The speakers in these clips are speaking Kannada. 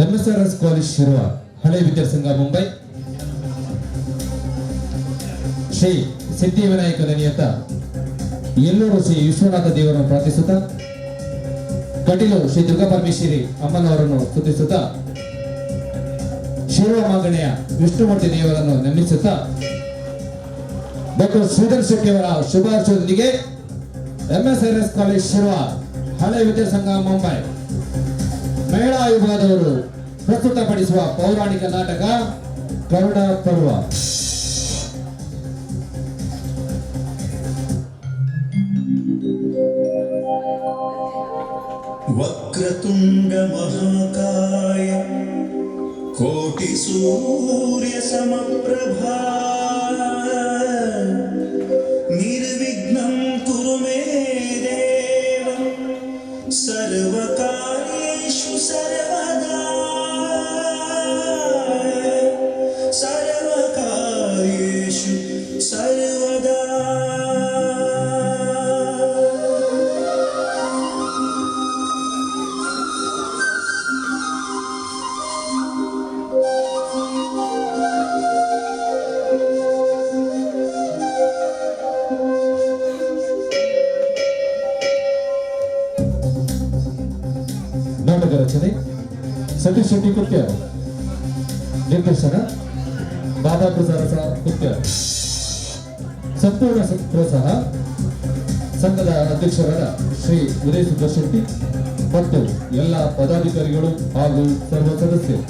MSRS ಕಾಲೇಜ್ ಶಿರುವ ಹಳೆ ವಿದ್ಯಾರ್ಥಿ ಸಂಘ ಮುಂಬೈ ಶ್ರೀ ಸಿದ್ಧಿವಿನಾಯಕ ನಿಯತ ಎಲ್ಲೂರು ಶ್ರೀ ವಿಶ್ವನಾಥ ದೇವರನ್ನು ಪ್ರಾರ್ಥಿಸುತ್ತಾ ಕಟೀಲು ಶ್ರೀ ದುರ್ಗಾ ಪರಮೇಶ್ವರಿ ಅಮ್ಮನವರನ್ನು ಸ್ತುತಿಸುತ್ತಾ ಶಿರುವ ಮಾಗಣೆಯ ವಿಷ್ಣುಮೂರ್ತಿ ದೇವರನ್ನು ನೆನಪಿಸುತ್ತಾ ಡಾಕ್ಟರ್ ಶ್ರೀಧರ್ ಶೆಟ್ಟಿಯವರ ಶುಭಾಶಯದೊಂದಿಗೆ MSRS ಕಾಲೇಜ್ ಶಿರುವ ಹಳೆ ವಿದ್ಯಾರ್ಥಿ ಸಂಘ ಮುಂಬೈ ಮಹಿಳಾ ವಿಭಾಗದವರು ಪ್ರಸ್ತುತಪಡಿಸುವ ಪೌರಾಣಿಕ ನಾಟಕ ಕರುಣ ಪರ್ವ. ವಕ್ರತುಂಡ ಮಹಾಕಾಯ ಕೋಟಿ ಸೂರ್ಯ ಸಮಪ್ರಭಾ ನಿರ್ವಿಘ್ನಂ ಕುರು ಮೇ ದೇವ ಸರ್ವಕಾರ್ಯೇಷು ಸರ್ವದಾ ಸರ್ವಕಾರ್ಯೇಷು ಸರ್ವದಾ. ನಾಟಕ ರಚನೆ ಸತೀಶ್ ಶೆಟ್ಟಿ ಕುತ್ಯ, ನಿರ್ದೇಶನ ಬಾಬಾ ಪ್ರಸಾದ ಕುತ್ಯ, ಸಂಪೂರ್ಣ ಪ್ರೋತ್ಸಾಹ ಸಂಘದ ಅಧ್ಯಕ್ಷರಾದ ಶ್ರೀ ಉದಯ ಸುಂದರ್ ಶೆಟ್ಟಿ ಮತ್ತು ಎಲ್ಲ ಪದಾಧಿಕಾರಿಗಳು ಹಾಗೂ ಸರ್ವ ಸದಸ್ಯರು.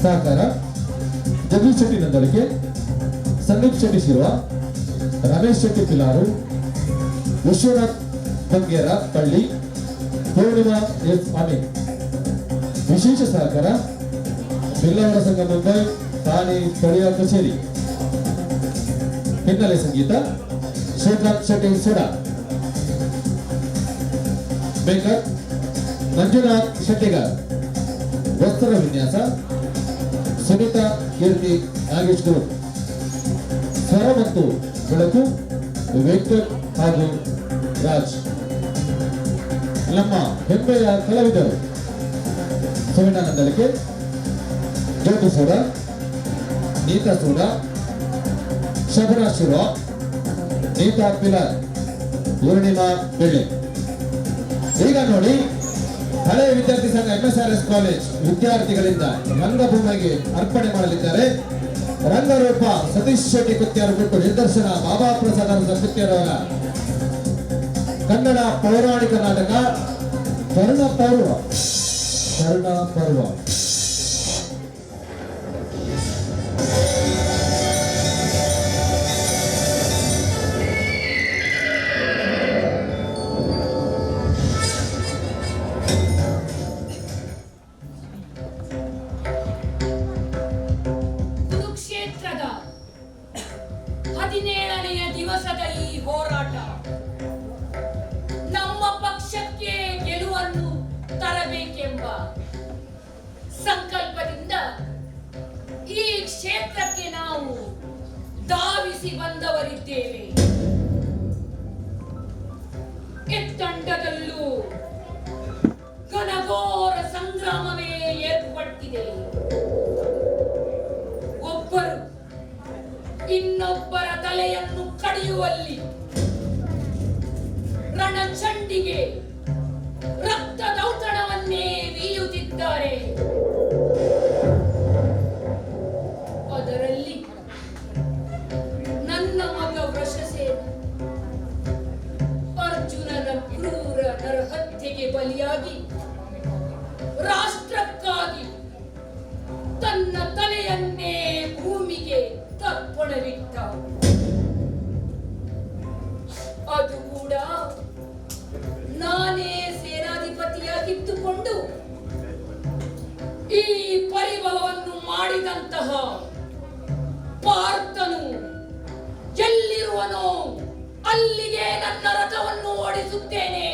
ಸಹಕಾರ ಜಗದೀಶ್ ಶೆಟ್ಟಿ ನಂದಳಿಕೆ, ಸಂದೀಪ್ ಶೆಟ್ಟಿ ಶಿರುವ, ರಮೇಶ್ ಶೆಟ್ಟಿ ಪಿಲಾರು, ವಿಶ್ವನಾಥ್ ಬಂಗೇರ ಪಳ್ಳಿ, ಪೂರ್ಣಿಮಾ ಎಸ್ ಅಮೀನ್. ವಿಶೇಷ ಸಹಕಾರ ಬಿಲ್ಲವರ ಸಂಘ ಮುಂಬೈ ತಾನೇ ಸ್ಥಳೀಯ ಕಚೇರಿ. ಹಿನ್ನೆಲೆ ಸಂಗೀತ ಶ್ರೀಕಾಂತ್ ಶೆಟ್ಟಿ ಸುಡಾ. ಮೇಕಪ್ ಮಂಜುನಾಥ್ ಶೆಟ್ಟಿಗಾರ್. ವಸ್ತ್ರ ವಿನ್ಯಾಸ ಸುನೀತಾ ಕೀರ್ತಿ ನಾಗೇಶ್ ಗೌಡ್. ಸ್ವರ ಮತ್ತು ಬೆಳಕು ವೆಂಕಟ್ ಹಾಗೂ ರಾಜ್. ನಮ್ಮ ಹೆಮ್ಮೆಯ ಕಲಾವಿದರು ಸುವರ್ಣ ನಂದಳಿಕೆ, ಜ್ಯೋತಿ ಸೂಡ, ನೀತಾ ಸೂಡ, ಶಬನ ಶಿವ, ನೀತಾ ಪಿಲಾರ್, ಪೂರ್ಣಿಮಾ ಬೆಳ್ಳಿ. ಈಗ ನೋಡಿ, ಹಳೆ ವಿದ್ಯಾರ್ಥಿ ಸಂಘ MSRS ಕಾಲೇಜ್ ವಿದ್ಯಾರ್ಥಿಗಳಿಂದ ರಂಗಭೂಮಿಗೆ ಅರ್ಪಣೆ ಮಾಡಲಿದ್ದಾರೆ. ರಂಗರೂಪ ಸತೀಶ್ ಶೆಟ್ಟಿ ಕುತ್ಯಾರು ಬಿಟ್ಟು ನಿರ್ದೇಶನ ಬಾಬಾ ಪ್ರಸಾದ ಕುತ್ಯಾರವರ ಕನ್ನಡ ಪೌರಾಣಿಕ ನಾಟಕ ಕರುಣ ಪರ್ವ. ಕರುಣ ಪರ್ವ. ಕುರುಕ್ಷೇತ್ರದ 17ನೆಯ ದಿವಸದ ಈ ಹೋರಾಟ ನಮ್ಮ ಪಕ್ಷಕ್ಕೆ ಗೆಲುವನ್ನು ತರಬೇಕೆಂಬ ಸಂಕಲ್ಪದಿಂದ ಈ ಕ್ಷೇತ್ರಕ್ಕೆ ನಾವು ಧಾವಿಸಿ ಬಂದವರಿದ್ದೇವೆ. ಎತ್ತಂಡದಲ್ಲೂ ಘನಘೋರ ಸಂಗ್ರಾಮವೇ ಏರ್ಪಟ್ಟಿದೆ. ಒಬ್ಬರು ಇನ್ನೊಬ್ಬರ ತಲೆಯನ್ನು ಕಡಿಯುವಲ್ಲಿ ರಣಚಂಡಿಗೆ ರಕ್ತದೌತಣವನ್ನೇ ಬೀಯುತ್ತಿದ್ದಾರೆ. ಅದರಲ್ಲಿ ನನ್ನ ಮಗ ವೃಷಸೇನ ಅರ್ಜುನನ ಕ್ರೂರ ನರಹತ್ಯೆಗೆ ಬಲಿಯಾಗಿ ರಾಷ್ಟ್ರಕ್ಕಾಗಿ ತನ್ನ ತಲೆಯನ್ನೇ ಭೂಮಿಗೆ ತರ್ಪಣವಿಟ್ಟ. ಅದು ಕೂಡ ನಾನೇ ಸೇನಾಧಿಪತಿಯಾಗಿದ್ದುಕೊಂಡು ಈ ಪರಿಭವವನ್ನು ಮಾಡಿದಂತಹ ಪಾರ್ಥನು ಎಲ್ಲಿರುವನೋ ಅಲ್ಲಿಗೆ ನನ್ನ ರಥವನ್ನು ಓಡಿಸುತ್ತೇನೆ.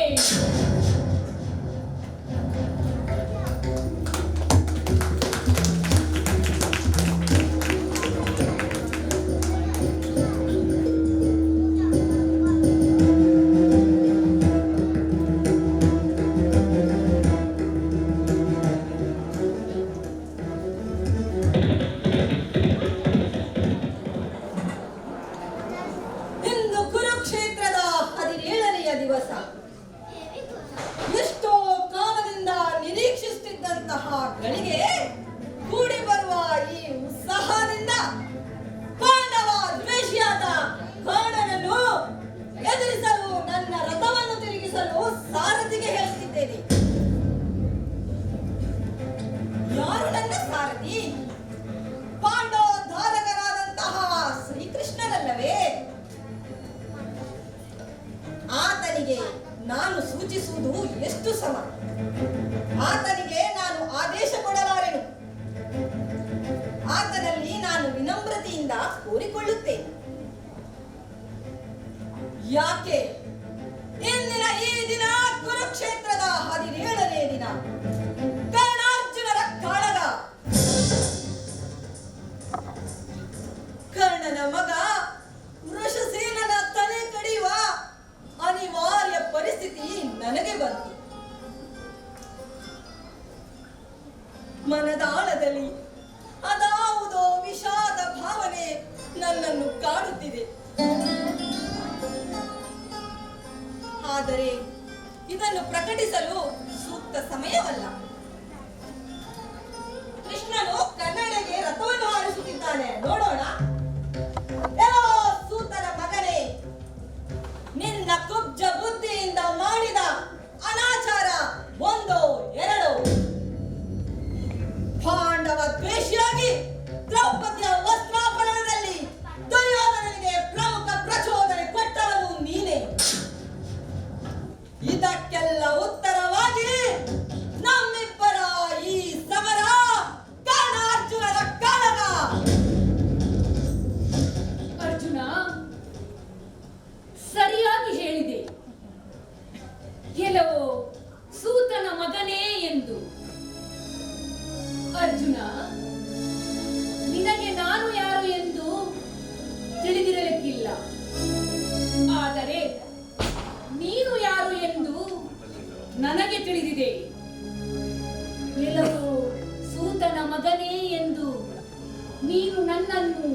ಆತನಿಗೆ ನಾನು ಸೂಚಿಸುವುದು ಎಷ್ಟು ಸಮ. ಆತನಿಗೆ ನಾನು ಆದೇಶ ಕೊಡಲಾರೆನು. ಆತನಲ್ಲಿ ನಾನು ವಿನಮ್ರತೆಯಿಂದ ಕೋರಿಕೊಳ್ಳುತ್ತೇನೆ. ಯಾಕೆ ಇಂದಿನ ಈ ದಿನ ಕುರುಕ್ಷೇತ್ರದ 17ನೇ ದಿನ, ಕರ್ಣಾರ್ಜುನರ ಕಾಳಗ. ಕರ್ಣನ ಮಗ ವೃಷಸೇನನ ತಲೆ ಕಡಿಯುವ ಅನಿವಾರ್ಯ ಪರಿಸ್ಥಿತಿ ನನಗೆ ಬಂತು. ಮನದಾಳದಲ್ಲಿ ಅದಾವುದೋ ವಿಷಾದ ಭಾವನೆ ನನ್ನನ್ನು ಕಾಡುತ್ತಿದೆ. ಆದರೆ ಇದನ್ನು ಪ್ರಕಟಿಸಲು ಸೂಕ್ತ ಸಮಯವಲ್ಲ. ಕೃಷ್ಣನು ಕನ್ನಡಿಗೆ ರಥವನ್ನು ಹಾರಿಸುತ್ತಿದ್ದಾನೆ, ನೋಡೋಣ. ಏನೋ ಸೂತನ ಮಗನೇ, ನಿನ್ನ ಕುಬ್ಜ ಬುದ್ಧಿಯಿಂದ ಮಾಡಿದ ಅನಾಚಾರ ಒಂದೋ ಎರಡೋ. ಪಾಂಡವ ದ್ವೇಷಿಯಾಗಿ ದ್ರೌಪದಿಯ ವಸ್ತ್ರಾಪರಣದಲ್ಲಿ ದುರ್ಯೋಧನನಿಗೆ ಪ್ರಮುಖ ಪ್ರಚೋದನೆ ಕೊಟ್ಟವನು ನೀನೇ. ಇದಕ್ಕೆಲ್ಲ ಉತ್ತರವಾಗಿ ನಮ್ಮಿಬ್ಬರ ಈ ಸಮರ ಕರ್ಣಾರ್ಜುನರ ಕಾಳಗ. ಅರ್ಜುನ, ಸರಿಯಾಗಿ ಹೇಳಿದೆ. ಕೆಲವು ಸೂತನ ಮಗನೇ ಎಂದು. ಅರ್ಜುನ, ನಿನಗೆ ನಾನು ಯಾರು ಎಂದು ತಿಳಿದಿರಲಿಕ್ಕಿಲ್ಲ. ಆದರೆ ನೀನು ಯಾರು ಎಂದು ನನಗೆ ತಿಳಿದಿದೆ. ಕೆಲವು ಸೂತನ ಮಗನೇ ಎಂದು ನೀನು ನನ್ನನ್ನು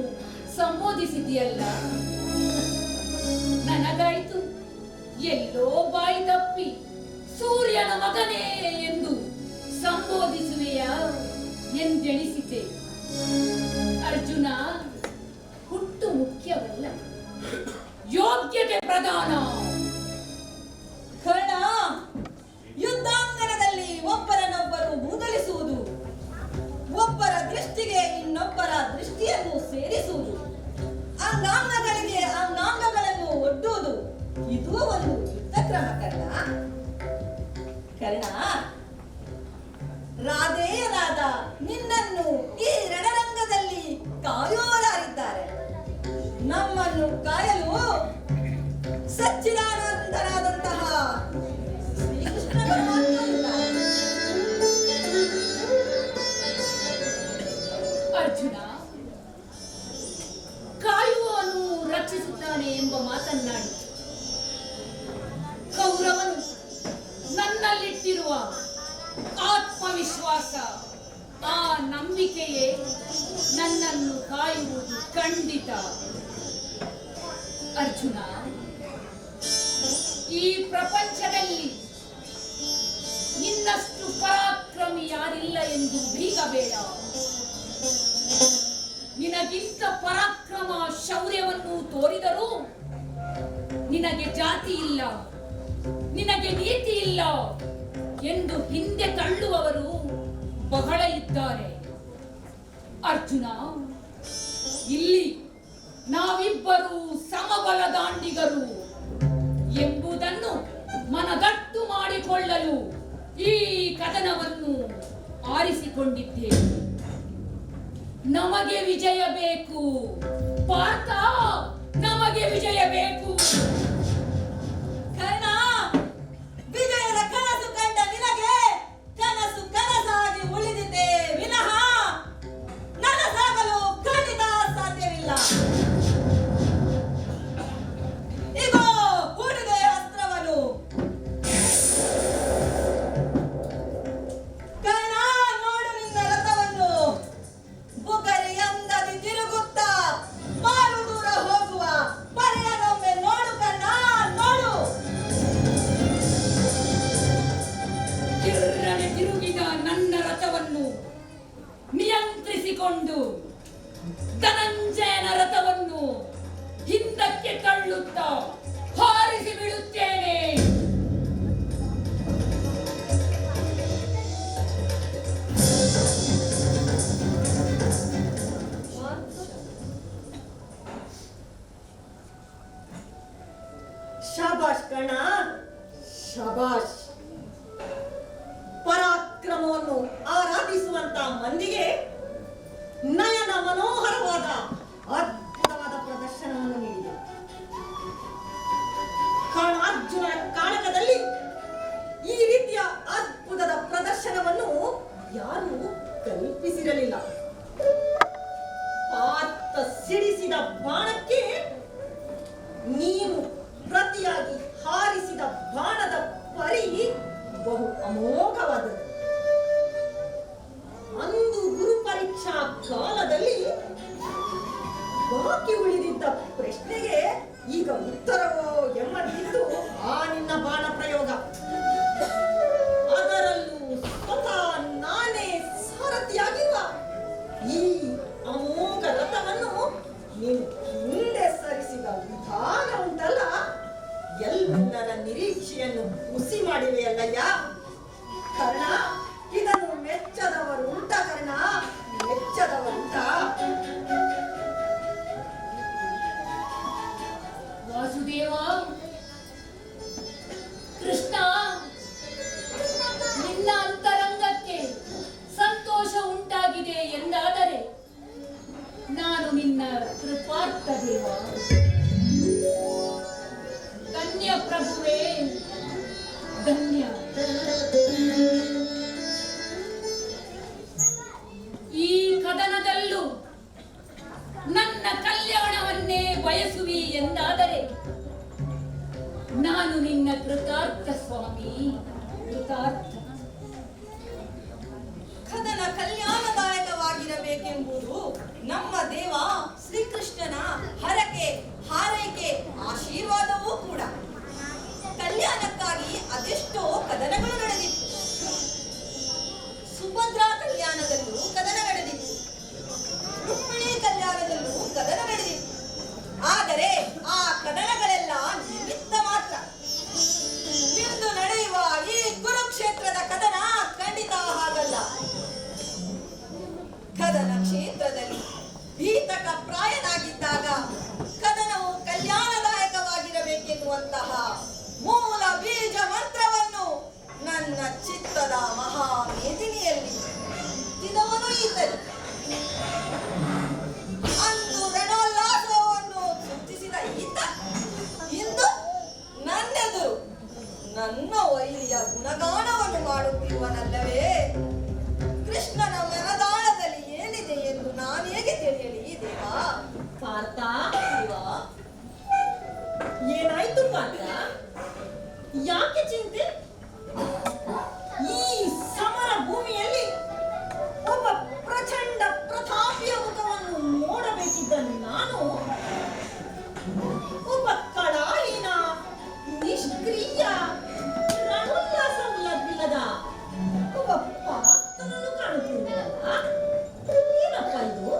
ಸಂಬೋಧಿಸಿದೆಯಲ್ಲ, ನನಗಾಯ್ತು ಎಲ್ಲೋ ಬಾಯಿ ತಪ್ಪಿ ಸೂರ್ಯನ ಮಗನೇ ಎಂದು ಸಂಬೋಧಿಸುವೆಯ ಎಂದೆಣಿಸಿದೆ. ಅರ್ಜುನ, ಹುಟ್ಟು ಮುಖ್ಯವಲ್ಲ, ಯೋಗ್ಯತೆ ಪ್ರಧಾನ. ಕರ್ಣ, ಯುದ್ಧಾಂಗಣದಲ್ಲಿ ಒಬ್ಬರನ್ನೊಬ್ಬರು ಮೂದಲಿಸುವುದು, ಒಬ್ಬರ ದೃಷ್ಟಿಗೆ ಇನ್ನೊಬ್ಬರ ದೃಷ್ಟಿಯನ್ನು ಸೇರಿಸುವುದು, ಅಂಗಾಂಗಗಳಿಗೆ ಅಂಗಾಂಗಗಳನ್ನು ಒಡ್ಡುವುದು, ಇದು ಒಂದು ಯುದ್ಧ ಕ್ರಮ. ಕರ್ಣ, ರಾಧೇಯರಾದ ನಿನ್ನನ್ನು ಈ ರಣರಂಗದಲ್ಲಿ ಕಾಯುವವರಾಗಿದ್ದಾರೆ. ನಮ್ಮನ್ನು ಕಾಯಲು ಸಚ್ಚಿದಾನಂದರಾದಂತಹ ಶ್ರೀಕೃಷ್ಣ ಪರಮಾತ್ಮ ಇದ್ದಾರೆ. ಅರ್ಜುನ, ಕಾಯುವವನು ರಕ್ಷಿಸುತ್ತಾನೆ ಎಂಬ ಮಾತನ್ನಾಡಿ ಕೌರವನು ನನ್ನಲ್ಲಿಟ್ಟಿರುವ ಆತ್ಮವಿಶ್ವಾಸ, ಆ ನಂಬಿಕೆಯೇ ನನ್ನನ್ನು ಕಾಯುವುದು ಖಂಡಿತ. ಅರ್ಜುನ, ಈ ಪ್ರಪಂಚದಲ್ಲಿ ನಿನ್ನಷ್ಟು ಪರಾಕ್ರಮಿ ಯಾರಿಲ್ಲ ಎಂದು ಬೀಗಬೇಡ. ನಿನಗಿಂತ ಪರಾಕ್ರಮ ಶೌರ್ಯವನ್ನು ತೋರಿದರೂ ನಿನಗೆ ಜಾತಿ ಇಲ್ಲ, ನಿನಗೆ ನೀತಿ ಇಲ್ಲ ಎಂದು ಹಿಂದೆ ತಳ್ಳುವವರು ಬಹಳ ಇದ್ದಾರೆ. ಅರ್ಜುನ, ಇಲ್ಲಿ ನಾವಿಬ್ಬರು ಸಮಬಲದಾಂಡಿಗರು ಎಂಬುದನ್ನು ಮನದಟ್ಟು ಮಾಡಿಕೊಳ್ಳಲು ಈ ಕದನವನ್ನು ಆರಿಸಿಕೊಂಡಿದ್ದೇವೆ. ನಮಗೆ ವಿಜಯ ಬೇಕು ಪಾರ್ಥ, ನಮಗೆ ವಿಜಯ ಬೇಕು. ಕರ್ಣ, ವಿಜಯದ ಕನಸು ಕಂಡ ನಿನಗೆ ಕನಸು ಕನಸಾಗಿ ಉಳಿದಿದೆ ವಿನಃ ನನಸಾಗಲು ಖಂಡಿತ ಸಾಧ್ಯವಿಲ್ಲ. ಇಗೋ ಹೂಡಿದೆ ಅಸ್ತ್ರವನ್ನು. ಕರ್ಣ, ನೋಡು ನಿನ್ನ ರಥವನ್ನು. ಬುಗರಿಯಂದದಿ ತಿರುಗುತ್ತಾ ಮಾರು ದೂರ ಹೋಗುವ ಪರ್ಯನೊಮ್ಮೆ ನೋಡು ಕರ್ಣ. ಶಬಾಷ್. ಪರಾಕ್ರಮವನ್ನು ಆರಾಧಿಸುವಂತ ಮಂದಿಗೆ ನಯನ ಮನೋಹರವಾದ ಅದ್ಭುತವಾದ ಪ್ರದರ್ಶನವನ್ನು ನೀಡಿದೆ. ಅರ್ಜುನ ಕಾಳಗದಲ್ಲಿ ಈ ರೀತಿಯ ಅದ್ಭುತದ ಪ್ರದರ್ಶನವನ್ನು ಯಾರೂ ಕಲ್ಪಿಸಿರಲಿಲ್ಲ. ಪಾರ್ಥ ಸಿಡಿಸಿದ ಬಾಣಕ್ಕೆ ನೀನು ಪ್ರತಿಯಾಗಿ ಹಾರಿಸಿದ ಬಾಣದ ಪರಿ ಬಹು ಅಮೋಘವಾದದ್ದು. ಅಂದು ಗುರು ಪರೀಕ್ಷಾ ಕಾಲದಲ್ಲಿ ಬಾಕಿ ಉಳಿದಿದ್ದ ಪ್ರಶ್ನೆಗೆ ಈಗ ಉತ್ತರವೋ ಎಂಬಂತಿದ್ದು ಆ ನಿನ್ನ ಬಾಣ ಪ್ರಯೋಗ. ಅದರಲ್ಲೂ ಸ್ವತಃ ನಾನೇ ಸಾರಥಿಯಾಗಿರುವ ಈ ಅಮೋಘ ರಥವನ್ನು ನೀನು ಹಿಂದೆ ಸರಿಸಿದ ವಿಧಾನ ಉಂಟಲ್ಲ, ಎಲ್ಲರ ನಿರೀಕ್ಷೆಯನ್ನು ಹುಸಿ ಮಾಡಿವೆಯಲ್ಲಯ್ಯ ಕರ್ಣ. ಇದನ್ನು ಮೆಚ್ಚದವರು ಉಂಟ ಕರ್ಣ, ಮೆಚ್ಚದವರುಂಟ. ವಾಸುದೇವ, ಕೃಷ್ಣ, ನಿನ್ನ ಅಂತರಂಗಕ್ಕೆ ಸಂತೋಷ ಉಂಟಾಗಿದೆ ಎಂದಾದರೆ ನಾನು ನಿನ್ನ ಕೃಪಾರ್ಥ ದೇವ. ಧನ್ಯ ಪ್ರಭುವೇ, ಧನ್ಯ. ಈ ಕದನದಲ್ಲೂ ನನ್ನ ಕಲ್ಯಾಣವನ್ನೇ ಬಯಸುವಿ ಎಂದಾದರೆ ನಾನು ನಿನ್ನ ಕೃತಾರ್ಥ ಸ್ವಾಮಿ, ಕೃತಾರ್ಥ. ಕದನ ಕಲ್ಯಾಣದಾಯಕವಾಗಿರಬೇಕೆಂಬುದು ನಮ್ಮ ದೇವ ಶ್ರೀಕೃಷ್ಣನ ಹರಕೆ, ಹಾರೈಕೆ, ಆಶೀರ್ವಾದವೂ ಕೂಡ. ಕಲ್ಯಾಣಕ್ಕಾಗಿ ಅದೆಷ್ಟೋ ಕದನಗಳು ನಡೆದಿತ್ತು. ಸುಭದ್ರಾ ಕಲ್ಯಾಣದಲ್ಲೂ ಕದನ ನಡೆದಿತ್ತು, ರುಕ್ಮಿಣಿ ಕಲ್ಯಾಣದಲ್ಲೂ ಕದನ ನಡೆದಿತ್ತು. ಆದರೆ ಆ ಕದನಗಳೆಲ್ಲ ನಿಮಿತ್ತ ಮಾತ್ರ. ಇಂದು ನಡೆಯುವ ಈ ಕುರುಕ್ಷೇತ್ರದ ಕದನ ಖಂಡಿತ ಹಾಗಲ್ಲ. ಕದನ ಕ್ಷೇತ್ರದಲ್ಲಿ ಭೀತಕ ಪ್ರಾಯನಾಗಿದ್ದಾಗ ಕದನವು ಕಲ್ಯಾಣದಾಯಕವಾಗಿರಬೇಕೆನ್ನುವಂತಹ ಮೂಲ ಬೀಜ ಮಂತ್ರವನ್ನು ನನ್ನ ಚಿತ್ತದ ಮಹಾಮೇದಿನಿಯಲ್ಲಿ ಬಿತ್ತಿದವನು ಈತನು. ಅಂದು ರಣೋಲ್ಲಾಸವನ್ನು ಸೃಷ್ಟಿಸಿದ ಈತ ಇಂದು ನನ್ನೆದುರು ನನ್ನ ವೈರಿಯ ಗುಣಗಾನವನ್ನು ಮಾಡುತ್ತಿರುವನಲ್ಲವೇ? ಕೃಷ್ಣನ ಮನದಾಳದಲ್ಲಿ ಏನಿದೆ ಎಂದು ನಾನೇಗೆ ತಿಳಿಯಲಿ ದೇವ? ಪಾರ್ಥ, ದೇವ, ಏನಾಯ್ತು ಪಾರ್ಥ? ಯಾಕೆ ಚಿಂತೆ? ಈ ಸಮರ ಭೂಮಿಯಲ್ಲಿ ಒಬ್ಬ ಪ್ರಚಂಡ ಪ್ರತಾಪಿಯ ಮುಖವನ್ನು ನೋಡಬೇಕಿದ್ದ ನಾನು ಒಬ್ಬ ಕಳಾಹೀನ, ನಿಷ್ಕ್ರಿಯ, ರಣೋಲ್ಲಾಸವಿಲ್ಲದ ಒಬ್ಬ ಪಾರ್ಥನನ್ನು ಕಾಣುತ್ತಿದ್ದಲ್ಲ. ಏನಪ್ಪ ಇದು?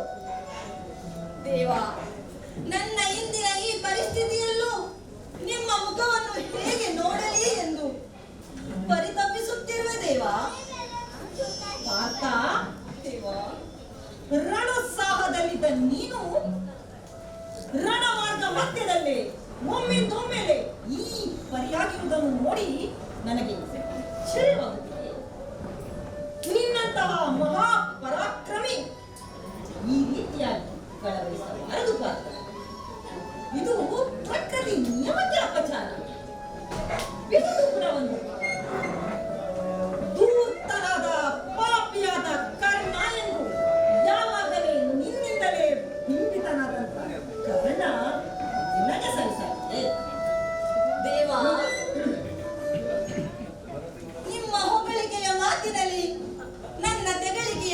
ದೇವ, ನನ್ನ ಇಂದಿನ ಈ ಪರಿಸ್ಥಿತಿಯಲ್ಲೂ ನಿಮ್ಮ ಮುಖವನ್ನು ಹೇಗೆ ನೋಡಲಿ ಎಂದು ಪರಿತಪಿಸುತ್ತಿರುವೆ ದೇವ. ಪಾರ್ಥ, ದೇವ, ರಣೋತ್ಸಾಹದಲ್ಲಿದ್ದ ನೀನು ರಣಮಾರ್ಗ ಮಧ್ಯದಲ್ಲೇ ಒಮ್ಮೆಲೆ ಈ ಪರಿಯಾಗಿರುವುದನ್ನು ನೋಡಿ ನನಗೆ ಆಶ್ಚರ್ಯವಾಗುತ್ತದೆ. ನಿನ್ನಂತಹ ಮಹಾಪರಾಕ್ರಮಿ ಈ ರೀತಿಯಾಗಿ ಕಳವಳಿಸಬಾರದು ಪಾರ್ಥ. ಇದು ಪ್ರಕೃತಿ ನಿಯಮಕ್ಕೆ ಅಪಚಾರ. ಬಿಟ್ಟು ಕೂಡ ಒಂದು ಧೂರ್ತನಾದ ಪಾಪಿಯಾದ ಕರ್ಣ ಎಂದು ಯಾವಾಗಲೇ ನಿನ್ನಿಂದಲೇ ಬಿಂಬಿತನಾದಂತ ಕರ್ಣ ನಿನಗೆ ಸರಿಸಾಗಿದೆ ದೇವ. ನಿಮ್ಮ ಹೊಗಳಿಕೆಯ ಮಾತಿನಲ್ಲಿ ನನ್ನ ತೆಗಳಿಕೆಯ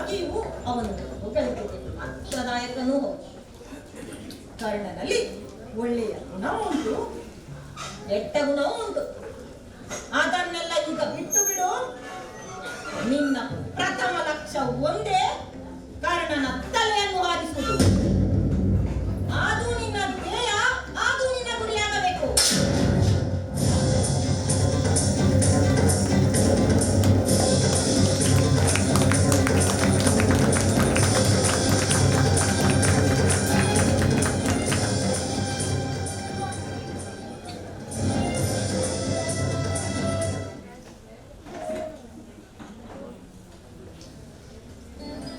ನಿಜವಾಗಿಯೂ ಅವನು ಹೊಗಳಿಕೆಗೆ ಪಾತ್ರದಾಯಕನೂ ಹೌದು. ಕರ್ಣನಲ್ಲಿ ಒಳ್ಳೆಯ ಗುಣವೂ ಉಂಟು, ಕೆಟ್ಟ ಗುಣವೂ ಉಂಟು. ಅದನ್ನೆಲ್ಲ ಈಗ ಬಿಟ್ಟು ಬಿಡು. ನಿನ್ನ ಪ್ರಥಮ ಲಕ್ಷ್ಯ ಒಂದೇ, ಕರ್ಣನ ತಲೆಯನ್ನು ಹಾರಿಸುವುದು. ಅದು ನಿನ್ನ ಧ್ಯೇಯ, ಅದು ನಿನ್ನ ಗುರಿಯಾಗಬೇಕು.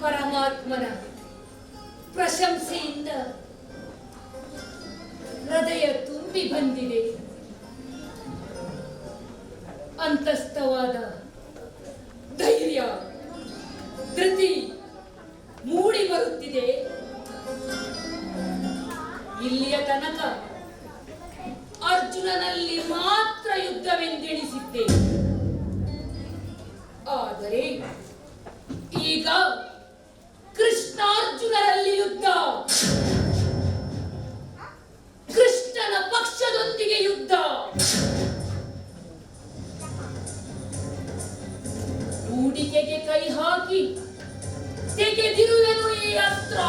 ಪರಮಾತ್ಮನ ಪ್ರಶಂಸೆಯಿಂದ ಹೃದಯ ತುಂಬಿ ಬಂದಿದೆ. ಅಂತಸ್ಥವಾದ ಧೈರ್ಯ, ಧೃತಿ ಮೂಡಿ ಬರುತ್ತಿದೆ. ಇಲ್ಲಿಯ ತನಕ ಅರ್ಜುನನಲ್ಲಿ ಮಾತ್ರ ಯುದ್ಧವೆಂದೆಣಿಸಿದ್ದೆ. ಆದರೆ ಈಗ ಕೃಷ್ಣಾರ್ಜುನರಲ್ಲಿ ಯುದ್ಧ, ಕೃಷ್ಣನ ಪಕ್ಷದೊಂದಿಗೆ ಯುದ್ಧ. ಹೂಡಿಕೆಗೆ ಕೈ ಹಾಕಿ ತೆಗೆದಿರುವೆನು ಈ ಅಸ್ತ್ರ.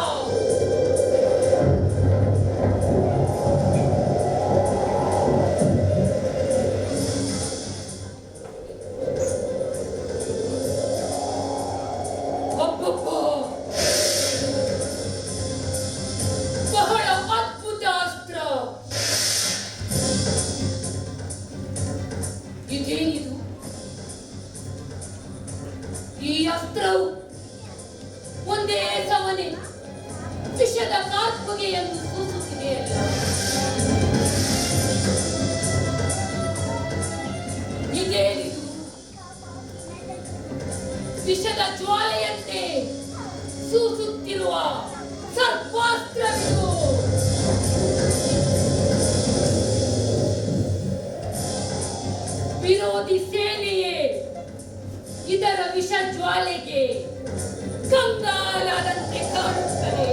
ಬಹಳ ಅದ್ಭುತ ಅಸ್ತ್ರ. ಇದೇನಿದು? ಈ ಅಸ್ತ್ರವು ಒಂದೇ ಸಮನೆ ವಿಷದ ಕಾರ್ಪುಗೆಯನ್ನು ಸೂಸುತ್ತಿದೆಯಲ್ಲ. ಇದೇನಿದು? ವಿಷದ ಜ್ವಾಲೆಯಂತೆ ಸೂಸುತ್ತಿರುವ ಸರ್ಪಾಸ್ತ್ರವಿದು. ವಿರೋಧಿ ಸೇನೆಯೇ ಇದರ ವಿಷ ಜ್ವಾಲೆಗೆ ಕಂಗಾಲಾದಂತೆ ಕಾಣುತ್ತದೆ.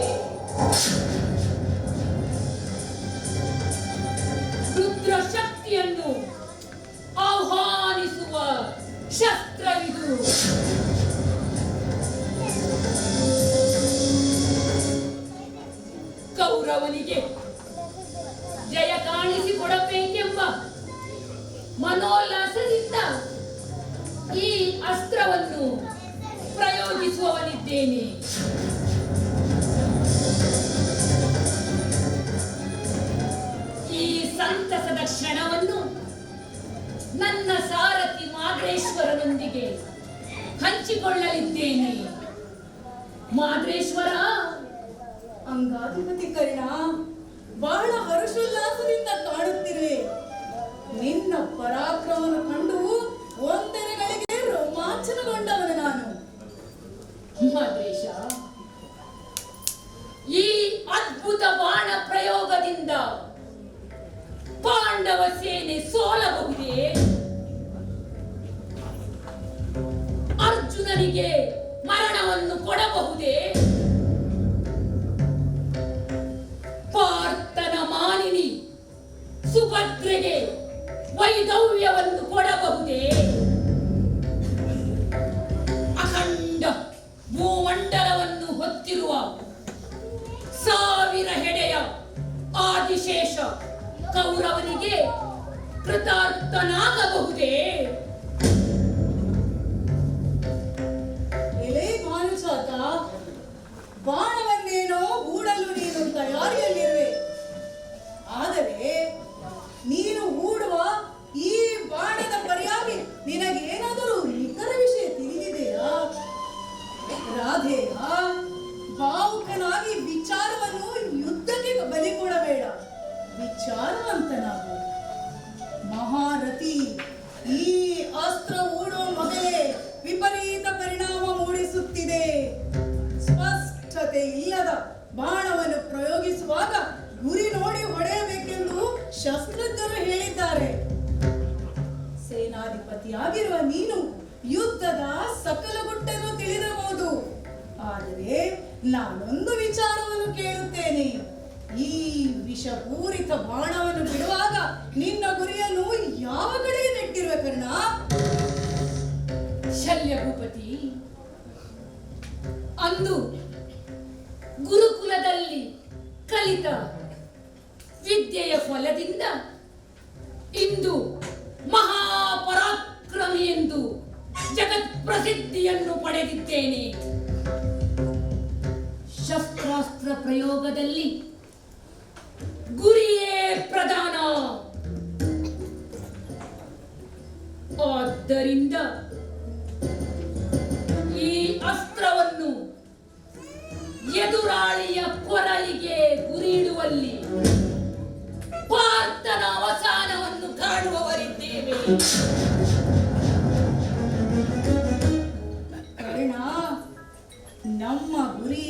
ರುದ್ರ ಶಕ್ತಿಯನ್ನು ಆಹ್ವಾನಿಸುವ ಶಸ್ತ್ರವಿದು. ಕೌರವನಿಗೆ ಜಯ ಕಾಣಿಸಿಕೊಡಬೇಕೆಂಬ ಮನೋಲ್ಲಾಸದಿಂದ ಈ ಅಸ್ತ್ರವನ್ನು ಪ್ರಯೋಗಿಸುವವನಿದ್ದೇನೆ. ಈ ಸಂತಸದ ಕ್ಷಣವನ್ನು ನನ್ನ ಸಾರಥಿ ಮಾದ್ರೇಶ್ವರನೊಂದಿಗೆ ಹಂಚಿಕೊಳ್ಳಲಿದ್ದೇನೆ. ಮಾದ್ರೇಶ್ವರ, ಅಂಗಾಧಿಪತಿ ಕರ್ಣ, ಬಹಳ ಹರ್ಷೋಲ್ಲಾಸದಿಂದ ಕಾಣುತ್ತಿರುವೆ. ನಿನ್ನ ಪರಾಕ್ರಮವನ್ನು ಕಂಡು ಒಂದೆರೆಗಳಿಗೆ ರೋಮಾಂಚನಗೊಂಡವನು ನಾನು. ಮಾದ್ರೇಶ, ಈ ಅದ್ಭುತ ಬಾಣ ಪ್ರಯೋಗದಿಂದ ಪಾಂಡವ ಸೇನೆ ಸೋಲಬಹುದೇ? ಅರ್ಜುನನಿಗೆ ಮರಣವನ್ನು ಕೊಡಬಹುದೇ? ಪಾರ್ಥನ ಮಾನಿನಿ ಸುಭದ್ರೆಗೆ ವೈಧವ್ಯವನ್ನು ಕೊಡಬಹುದೇ? ಅಖಂಡ ಭೂಮಂಡಲವನ್ನು ಹೊತ್ತಿರುವ 1000 ಹೆಡೆಯ ಆದಿಶೇಷ ಕೌರವನಿಗೆ ಕೃತಾರ್ಥನಾಗಬಹುದೇ? ಎಲೆ ಭಾನುಚಾತ, ಬಾಣವನ್ನೇನೋ ಹೂಡಲು ನೀನು ತಯಾರಿಯಲ್ಲಿರುವೆ. ಆದರೆ ನೀನು ಹೂಡುವ ಈ ಬಾಣದ ಪರಿಯಾಗಿ ನಿನಗೇನಾದರೂ ನಿಖರ ವಿಷಯ ತಿಳಿದಿದೆಯಾ? ರಾಧೆಯ ಭಾವುಕನಾಗಿ ವಿಚಾರವನ್ನು ಯುದ್ಧಕ್ಕೆ ಬಲಿ ಕೊಡಬೇಡ, ವಿಚಾರವಂತನಾಗು. ಮಹಾರಥಿ, ಈ ಅಸ್ತ್ರ ಹೂಡುವ ಮೊದಲೇ ವಿಪರೀತ ಪರಿಣಾಮ ಮೂಡಿಸುತ್ತಿದೆ. ಸ್ಪಷ್ಟತೆ ಇಲ್ಲದ ಬಾಣವನ್ನು ಪ್ರಯೋಗಿಸುವಾಗ ಗುರಿ ನೋಡಿ ಹೊಡೆಯಬೇಕೆಂದು ಶಸ್ತ್ರಜ್ಞರು ಹೇಳಿದ್ದಾರೆ. ಸೇನಾಧಿಪತಿಯಾಗಿರುವ ನೀನು ಯುದ್ಧದ ಸಕಲ ಗುಟ್ಟನ್ನು ತಿಳಿದಿರಬಹುದು. ಆದರೆ ನಾನೊಂದು ವಿಚಾರವನ್ನು ಕೇಳುತ್ತೇನೆ. ಈ ವಿಷಪೂರಿತ ಬಾಣವನ್ನು ಬಿಡುವಾಗ ನಿನ್ನ ಗುರಿಯನ್ನು ಯಾವ ಕಡೆ ನೆಟ್ಟಿರುವ ಕರ್ಣ? ಶಲ್ಯ ಭೂಪತಿ, ಅಂದು ಗುರುಕುಲದಲ್ಲಿ ಕಲಿತ ವಿದ್ಯೆಯ ಫಲದಿಂದ ಇಂದು ಮಹಾಪರಾಕ್ರಮಿ ಎಂದು ಜಗತ್ ಪ್ರಸಿದ್ಧಿಯನ್ನು ಪಡೆದಿದ್ದೇನೆ. ಶಸ್ತ್ರಾಸ್ತ್ರ ಪ್ರಯೋಗದಲ್ಲಿ ಗುರಿಯೇ ಪ್ರಧಾನ. ಆದ್ದರಿಂದ ಈ ಅಸ್ತ್ರವನ್ನು ಎದುರಾಳಿಯ ಕೊರಳಿಗೆ ಗುರಿಯಿಡುವಲ್ಲಿ ಪಾರ್ಥನ ಅವಸಾನವನ್ನು ಕಾಣುವವರಿದ್ದೇವೆ. ಕರ್ಣ, ನಮ್ಮ ಗುರಿ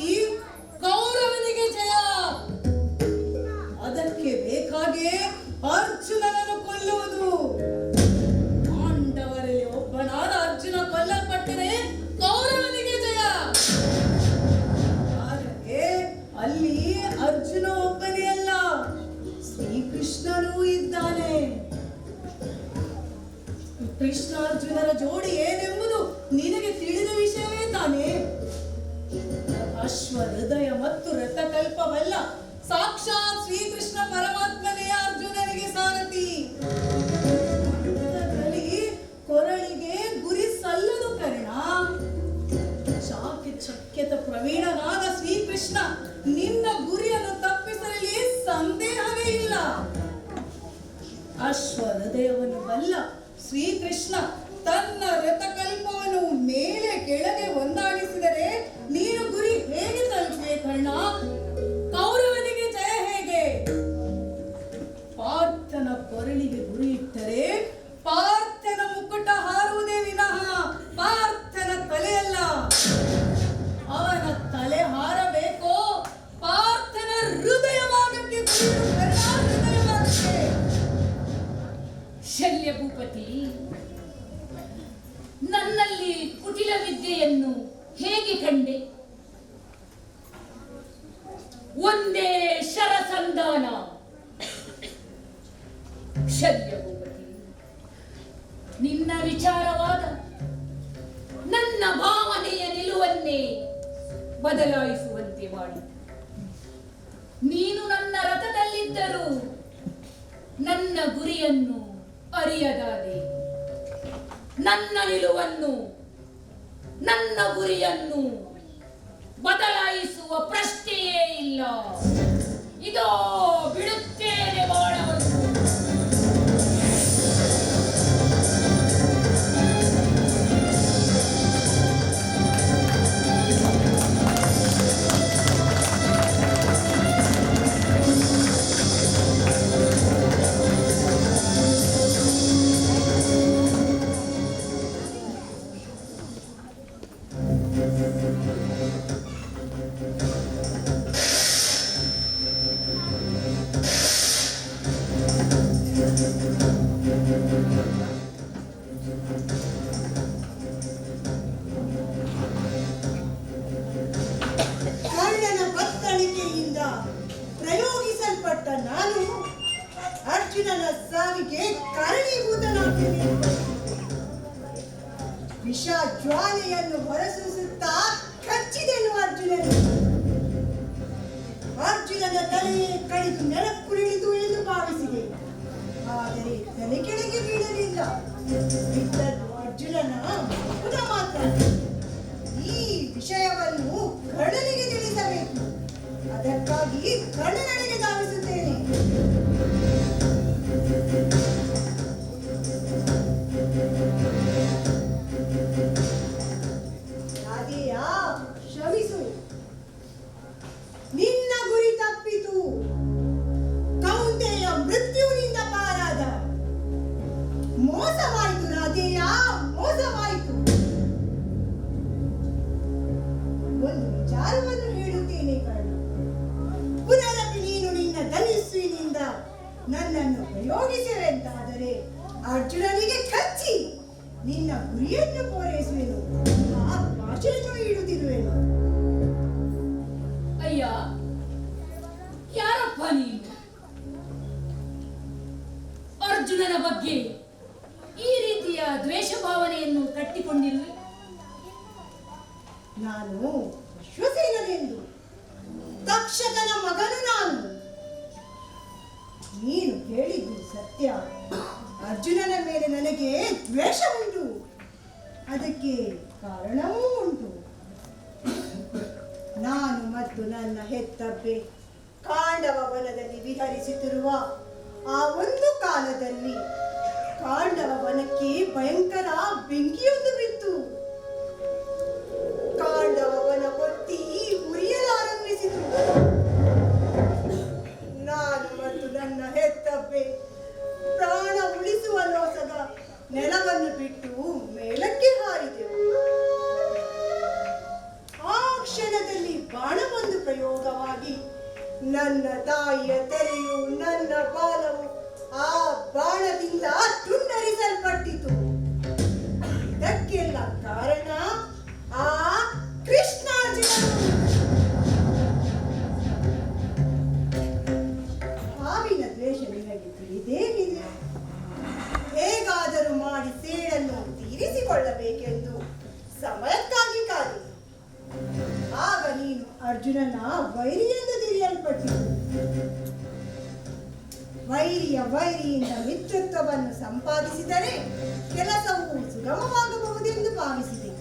ಕೌರವನಿಗೆ ಜಯ. ಅದಕ್ಕೆ ಬೇಕಾಗಿ ಅರ್ಜುನನನ್ನು ಕೊಲ್ಲುವುದು. ಪಾಂಡವರಲ್ಲಿ ಒಬ್ಬನಾದ ಅರ್ಜುನ ಕೊಲ್ಲಲ್ಪಟ್ಟರೆ ಕೌರವನಿಗೆ ಜಯ. ಆದರೆ ಅಲ್ಲಿ ಅರ್ಜುನ ಒಬ್ಬನೇ ಅಲ್ಲ, ಶ್ರೀಕೃಷ್ಣನೂ ಇದ್ದಾನೆ. ಕೃಷ್ಣಾರ್ಜುನರ ಜೋಡಿ ಏನೆಂಬುದು ನಿನಗೆ ತಿಳಿದ ವಿಷಯವೇ ತಾನೇ. ಅಶ್ವ ಹೃದಯ ಮತ್ತು ರಥಕಲ್ಪವಲ್ಲ, ಸಾಕ್ಷಾತ್ ಶ್ರೀಕೃಷ್ಣ ಪರಮಾತ್ಮನೇ ಅರ್ಜುನನಿಗೆ ಸಾರಥಿ. ಅಂಥದ್ರಲ್ಲಿ ಕೊರಳಿಗೆ ಗುರಿ ಸಲ್ಲದು ಕರ್ಣ. ಚಾಕಚಕ್ಯದ ಪ್ರವೀಣನಾದ ಶ್ರೀಕೃಷ್ಣ ನಿನ್ನ ಗುರಿಯನ್ನು ತಪ್ಪಿಸಲಿ ಸಂದೇಹವೇ ಇಲ್ಲ. ಅಶ್ವ ಹೃದಯವನ್ನು ಬಲ್ಲ ಶ್ರೀಕೃಷ್ಣ ತನ್ನ ರಥಕಲ್ಪವನ್ನು ಮೇಲೆ ಕೆಳಗೆ ಹೊಂದಾಣಿಸಿದರೆ ನೀನು ಗುರಿ ಹೇಗೆ ತಲುಪುವೆ ಕರ್ಣ? ಕೌರವನಿಗೆ ಜಯ ಹೇಗೆ? ಪಾರ್ಥನ ಕೊರಳಿಗೆ ಗುರಿ ಇಟ್ಟರೆ ಪಾರ್ಥನ ಮುಕ್ಕುಟ ಹಾರುವುದೇ ವಿನಃ ಪಾರ್ಥನ ತಲೆಯಲ್ಲ. ಅವನ ತಲೆ ಹಾರಬೇಕೋ ಪಾರ್ಥನ ಹೃದಯ ಭಾಗಕ್ಕೆ ಗುರಿಯಿಡು ಕರ್ಣ, ಹೃದಯ ಭಾಗಕ್ಕೆ. ಶಲ್ಯ ಭೂಪತಿ, ನನ್ನಲ್ಲಿ ಕುಟಿಲ ವಿದ್ಯೆಯನ್ನು ಹೇಗೆ ಕಂಡೆ? ಒಂದೇ ಶರಸಂಧಾನ. ಶಲ್ಯ ಭೂಪತಿ, ನಿನ್ನ ವಿಚಾರವಾದ ನನ್ನ ಭಾವನೆಯ ನಿಲುವನ್ನೇ ಬದಲಾಯಿಸುವಂತೆ ಮಾಡಿ. ನೀನು ನನ್ನ ರಥದಲ್ಲಿದ್ದರೂ ನನ್ನ ಗುರಿಯನ್ನು ಅರಿಯದಾದೆ. ನನ್ನ ನಿಲುವನ್ನು, ನನ್ನ ಗುರಿಯನ್ನು ಬದಲಾಯಿಸುವ ಪ್ರಶ್ನೆಯೇ ಇಲ್ಲ. ಇದೋ ಬಿಡುತ್ತೇನೆ ಬಾಣವನ್ನು. ಕರ್ಣನ ಬತ್ತಳಿಕೆಯಿಂದ ಪ್ರಯೋಗಿಸಲ್ಪಟ್ಟ ನಾನು ಅರ್ಜುನನ ಸಾವಿಗೆ ಕಾರಣೀಭೂತನಾಗಿದ್ದೇನೆ. ವಿಷ ಜ್ವಾಲೆಯನ್ನು ಹೊರಸೂಸುತ್ತಾ ಕಚ್ಚಿದೆನು ಅರ್ಜುನನು. ಅರ್ಜುನನ ತಲೆಯೇ ಕಡಿದು ನೆಲಕ್ಕುಳಿಯಿತು ಎಂದು ಭಾವಿಸಿದೆ. ಆದರೆ ತಲೆ ಕೆಳಗೆ ಬೀಳಲಿಲ್ಲ. ಬಿದ್ದದ್ದು ಅರ್ಜುನನ ಮುಖ ಮಾತ್ರ. ಈ ವಿಷಯವನ್ನು ಕರ್ಣನಿಗೆ ತಿಳಿಸಬೇಕು. ಅದಕ್ಕಾಗಿ ಕರ್ಣನಿಗೆ ಧಾವಿಸುತ್ತೇನೆ. ರಾಧೆಯಾ, ಶ್ರಮಿಸು. ನಿನ್ನ ಗುರಿ ತಪ್ಪಿತು. ಕೌಂತೆಯ ಮೃತ್ಯುವಿನಿಂದ ಪಾರಾದ. ಮೋಸವಾಯಿತು ರಾಧೆಯಾ, ಮೋಸವಾಯಿತು. ಒಂದು ವಿಚಾರವನ್ನು ಹೇಳುತ್ತೇನೆ ಕರ್ಣ. ಪುನರಪಿ ನೀನು ನಿನ್ನ ಧನುಸ್ಸಿನಿಂದ ನನ್ನನ್ನು ಪ್ರಯೋಗಿಸುವೆಂತಾದರೆ ಅರ್ಜುನನಿಗೆ ಕಚ್ಚಿ ನಿನ್ನ ಗುರಿಯನ್ನು ಪೂರೈಸುವೆನು. ಆ ಭಾಷೆಯನ್ನು ಇಡುತ್ತಿರುವೆನು. ಅಯ್ಯ, ಯಾರಪ್ಪ ನೀನು? ಅರ್ಜುನನ ಬಗ್ಗೆ ಈ ರೀತಿಯ ದ್ವೇಷ ಭಾವನೆಯನ್ನು ಕಟ್ಟಿಕೊಂಡಿರುವೆ? ನಾನು ಅಶ್ವಸೇನನೆಂದು, ತಕ್ಷಕನ ಮಗನು ನಾನು. ನೀನು ಹೇಳಿದ್ದು ಸತ್ಯ. ಅರ್ಜುನನ ಮೇಲೆ ನನಗೆ ದ್ವೇಷ ಉಂಟು, ಅದಕ್ಕೆ ಕಾರಣವೂ ಉಂಟು. ನಾನು ಮತ್ತು ನನ್ನ ಹೆತ್ತಬ್ಬೆ ಕಾಂಡವ ವನದಲ್ಲಿ ವಿಹರಿಸುತ್ತಿರುವ ಆ ಒಂದು ಕಾಲದಲ್ಲಿ ಕಾಂಡವ ವನಕ್ಕೆ ಭಯಂಕರ ಬೆಂಕಿಯೊಂದು ಬಿತ್ತು. ಕಾಂಡವ ವನ ಹೊತ್ತಿ ಉರಿಯಲಾರಂಭಿಸಿತು. ನಾನು ಮತ್ತು ನನ್ನ ಹೆತ್ತಬ್ಬೆ ಪ್ರಾಣ ಉಳಿಸುವ ಲೋಸದ ನೆಲವನ್ನು ಬಿಟ್ಟು ಮೇಲಕ್ಕೆ ಹಾರಿದೆವು. ಆ ಕ್ಷಣದಲ್ಲಿ ಬಾಣವೊಂದು ಪ್ರಯೋಗವಾಗಿ ನನ್ನ ತಾಯಿಯ ತೆರೆಯು ನನ್ನ ಬಾಲವು ಆ ಬಾಣದಿಂದ ತುಂಡರಿಸಲ್ಪಟ್ಟಿತು. ಇದಕ್ಕೆಲ್ಲ ಕಾರಣ ಆ ಕೃಷ್ಣಾರ್ಜುನನು. ಹಾವಿನ ದ್ವೇಷ ನಿನಗೆ ತಿಳಿದೇನಿದೆ. ಹೇಗಾದರೂ ಮಾಡಿ ಸೇಡನ್ನು ತೀರಿಸಿಕೊಳ್ಳಬೇಕೆಂದು ಸಮಯಕ್ಕಾಗಿ ಕಾದೆ. ಆಗ ನೀನು ಅರ್ಜುನನ ವೈರಿಯೆಂದು ತಿಳಿಯಲ್ಪಟ್ಟಿತು. ವೈರಿಯ ವೈರಿಯಿಂದ ಮಿತ್ರತ್ವವನ್ನು ಸಂಪಾದಿಸಿದರೆ ಕೆಲಸವು ಸುಗಮವಾಗಬಹುದೆಂದು ಭಾವಿಸಿದೆ.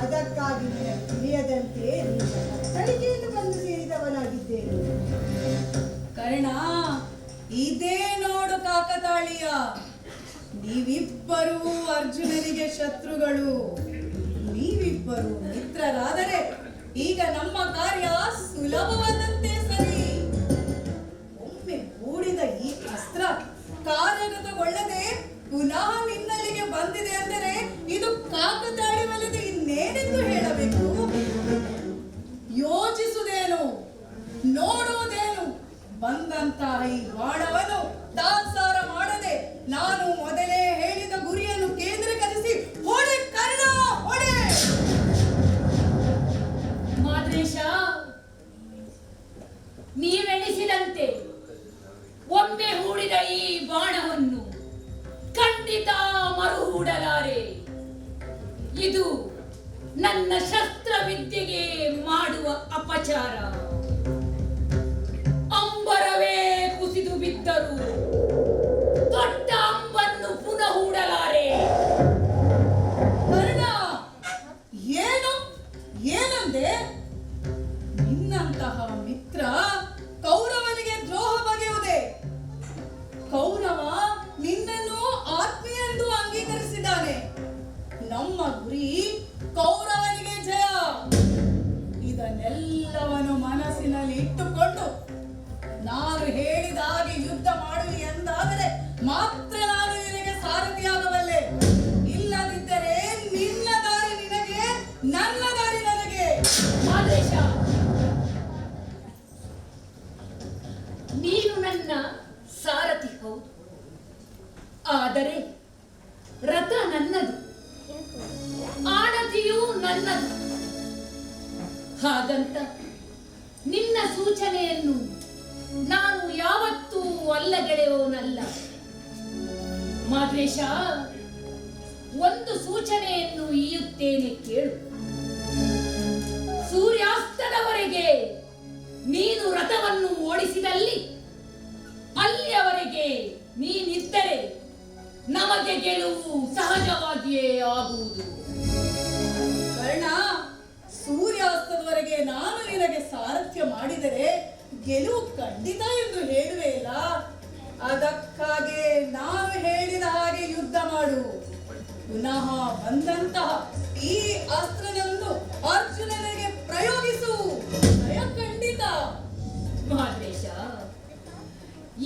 ಅದಕ್ಕಾಗಿ ನಿನಗೆ ತಿಳಿಯದಂತೆ ಕಟ್ಟಳಿಗೆಯನ್ನು ಬಂದು ಸೇರಿದವನಾಗಿದ್ದೇನೆ. ಕರ್ಣ, ಇದೇ ನೋಡು ಕಾಕತಾಳೀಯ. ನೀವಿಬ್ಬರೂ ಅರ್ಜುನನಿಗೆ ಶತ್ರುಗಳು. ನೀವಿಬ್ಬರು ಮಿತ್ರರಾದರೆ ಈಗ ನಮ್ಮ ಕಾರ್ಯ ಸುಲಭವಾದಂತೆ ಸರಿ. ಒಮ್ಮೆ ಹೂಡಿದ ಈ ಅಸ್ತ್ರ ಕಾರ್ಯಗತಗೊಳ್ಳದೆ ಪುನಃ ನಿನ್ನಲ್ಲಿಗೆ ಬಂದಿದೆ ಅಂದರೆ ಇದು ಕಾಕತಾಳೀಯವಲ್ಲದೆ ಇನ್ನೇನೆಂದು ಹೇಳಬೇಕು? ಯೋಚಿಸುವುದೇನು, ನೋಡುವುದೇನು? ಬಂದಂತಹ ಈ ಬಾಣವನ್ನು ತಾತ್ಸಾರ ಮಾಡದೆ ನಾನು ಮೊದಲೇ ಹೇಳಿದ ಗುರಿಯನ್ನು ಕೇಂದ್ರೀಕರಿಸಿ ಹೊಡೆ ಕರ್ಣ, ಹೊಡೆ! ಮಾದ್ರೇಶ, ನೀವೆಣಿಸಿದಂತೆ ಒಮ್ಮೆ ಹೂಡಿದ ಈ ಬಾಣವನ್ನು ಖಂಡಿತ ಮರುಹೂಡಲಾರೆ. ಇದು ನನ್ನ ಶಸ್ತ್ರವಿದ್ಯೆಗೆ ಮಾಡುವ ಅಪಚಾರ. ಅಂಬರವೇ ಕುಸಿದು ಬಿದ್ದರು ದೊಡ್ಡ ಅಂಬನ್ನು ಪುನಃ ಹೂಡಲಾರೆ. ಕರ್ಣ, ಏನು ಏನಂದೆ? ನಿನ್ನಂತಹ ಮಿತ್ರ ಕೌರವನಿಗೆ ದ್ರೋಹ ಬಗೆಯುವುದೇ? ಕೌರವ ನಿನ್ನನ್ನು ಆತ್ಮೀಯೆಂದು ಅಂಗೀಕರಿಸಿದ್ದಾನೆ. ನಮ್ಮ ಗುರಿ ಕೌರವನಿಗೆ ಜಯ. ಇದನ್ನೆಲ್ಲವನ್ನು ಮನಸ್ಸಿನಲ್ಲಿ ಇಟ್ಟುಕೊಂಡು ನಾನು ಹೇಳಿದ ಹಾಗೆ ಯುದ್ಧ ಮಾಡುವಿ ಎಂದಾದರೆ ಮಾತ್ರ ನಾನು ನಿನಗೆ ಸಾರಥಿಯಾಗಬಲ್ಲೆ. ಇಲ್ಲದಿದ್ದರೆ ನಿನ್ನ ದಾರಿ ನಿನಗೆ, ನನ್ನ ದಾರಿ ನನಗೆ. ಮಾದ್ರೇಶ, ನೀನು ನನ್ನ ಸಾರಥಿ ಹೌದು, ಆದರೆ ರಥ ನನ್ನದು, ಆಣತಿಯೂ ನನ್ನದು. ಹಾಗಂತ ನಿನ್ನ ಸೂಚನೆಯನ್ನು ನಾನು ಯಾವತ್ತೂ ಅಲ್ಲಗೆಳೆಯೋನಲ್ಲ. ಮಾದ್ರೇಶ, ಒಂದು ಸೂಚನೆಯನ್ನು ಈಯುತ್ತೇನೆ ಕೇಳು. ಸೂರ್ಯಾಸ್ತದವರೆಗೆ ನೀನು ರಥವನ್ನು ಓಡಿಸಿದಲ್ಲಿ ಅಲ್ಲಿಯವರೆಗೆ ನೀನಿದ್ದರೆ ನಮಗೆ ಗೆಲುವು ಸಹಜವಾಗಿಯೇ ಆಗುವುದು. ಕರ್ಣ, ಸೂರ್ಯಾಸ್ತದವರೆಗೆ ನಾನು ನಿನಗೆ ಸಾರಥ್ಯ ಮಾಡಿದರೆ ಗೆಲುವು ಖಂಡಿತ ಎಂದು ಹೇಳುವೆ ಇಲ್ಲ. ಅದಕ್ಕಾಗಿ ನಾನು ಹೇಳಿದ ಹಾಗೆ ಯುದ್ಧ ಮಾಡು. ಪುನಃ ಬಂದಂತಹ ಈ ಅಸ್ತ್ರನನ್ನು ಅರ್ಜುನನಿಗೆ ಪ್ರಯೋಗಿಸು. ಜಯ ಖಂಡಿತ. ಮಾದ್ರೇಶ,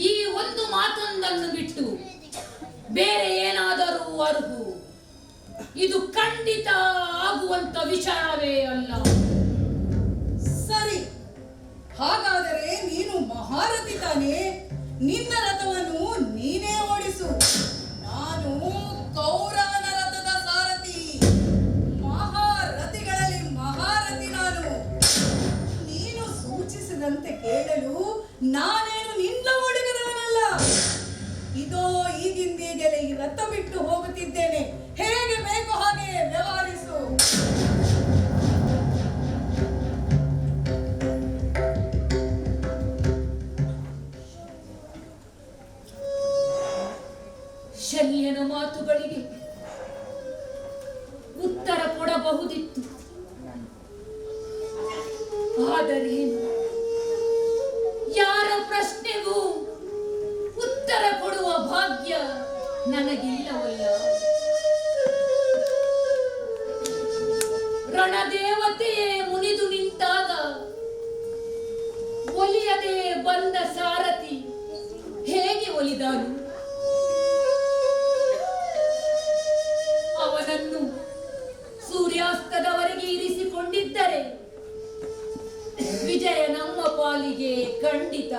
ಈ ಒಂದು ಮಾತೊಂದನ್ನು ಬಿಟ್ಟು ಬೇರೆ ಏನಾದರೂ ಅರುಹು. ಇದು ಖಂಡಿತ ಆಗುವಂತ ವಿಚಾರವೇ ಅಲ್ಲ. ಸರಿ, ಹಾಗಾದರೆ ನೀನು ಮಹಾರಥಿ ತಾನೇ? ನಿನ್ನ ರಥವನ್ನು ನೀನೇ ಓಡಿಸು. ನಾನು ಕೌರವನ ರಥದ ಸಾರಥಿ. ಮಹಾರಥಿಗಳಲ್ಲಿ ಮಹಾರಥಿ ನಾನು. ನೀನು ನಾನೇನು ನಿನ್ನ ಒಳಗದವನಲ್ಲ. ಇದೋ ಈಗಿಂದೀಗಲೇ ಈ ರಥ ಬಿಟ್ಟು ಹೋಗುತ್ತಿದ್ದೇನೆ. ಹೇಗೆ ಬೇಕು ಹಾಗೆ ವ್ಯವಹರಿಸು. ಶಲ್ಯನ ಮಾತುಗಳಿಗೆ ಉತ್ತರ ಕೊಡಬಹುದಿತ್ತು, ಆದರೆ ಯಾರ ಪ್ರಶ್ನೆಗೂ ಉತ್ತರ ಕೊಡುವ ಭಾಗ್ಯ ನನಗಿಲ್ಲವಲ್ಲ. ರಣದೇವತೆಯೇ ಮುನಿದು ನಿಂತಾಗ ಒಲಿಯದೆ ಬಂದ ಸಾರಥಿ ಹೇಗೆ ಒಲಿದಾನು? ಅವನನ್ನು ಸೂರ್ಯಾಸ್ತದವರೆಗೆ ಇರಿಸಿಕೊಂಡಿದ್ದರೆ ವಿಜಯ ನಮ್ಮ ಪಾಲಿಗೆ ಖಂಡಿತ.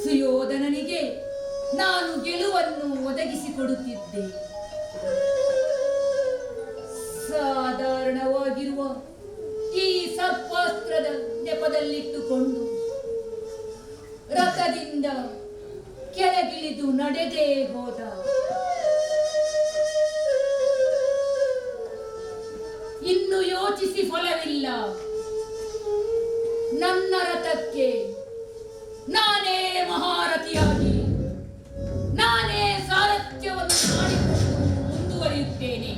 ಸುಯೋಧನನಿಗೆ ನಾನು ಗೆಲುವನ್ನು ಒದಗಿಸಿಕೊಡುತ್ತಿದ್ದೆ. ಸಾಧಾರಣವಾಗಿರುವ ಈ ಸರ್ಪಾಸ್ತ್ರದ ನೆಪದಲ್ಲಿಟ್ಟುಕೊಂಡು ರಥದಿಂದ ಕೆಳಗಿಳಿದು ನಡೆದೇ ಹೋದ. ಇನ್ನು ಯೋಚಿಸಿ ಫಲವಿಲ್ಲ. ನನ್ನ ರಥಕ್ಕೆ ನಾನೇ ಮಹಾರಥಿಯಾಗಿ ನಾನೇ ಸಾರಥ್ಯವನ್ನು ಮಾಡಿಕೊಂಡು ಮುಂದುವರಿಯುತ್ತೇನೆ.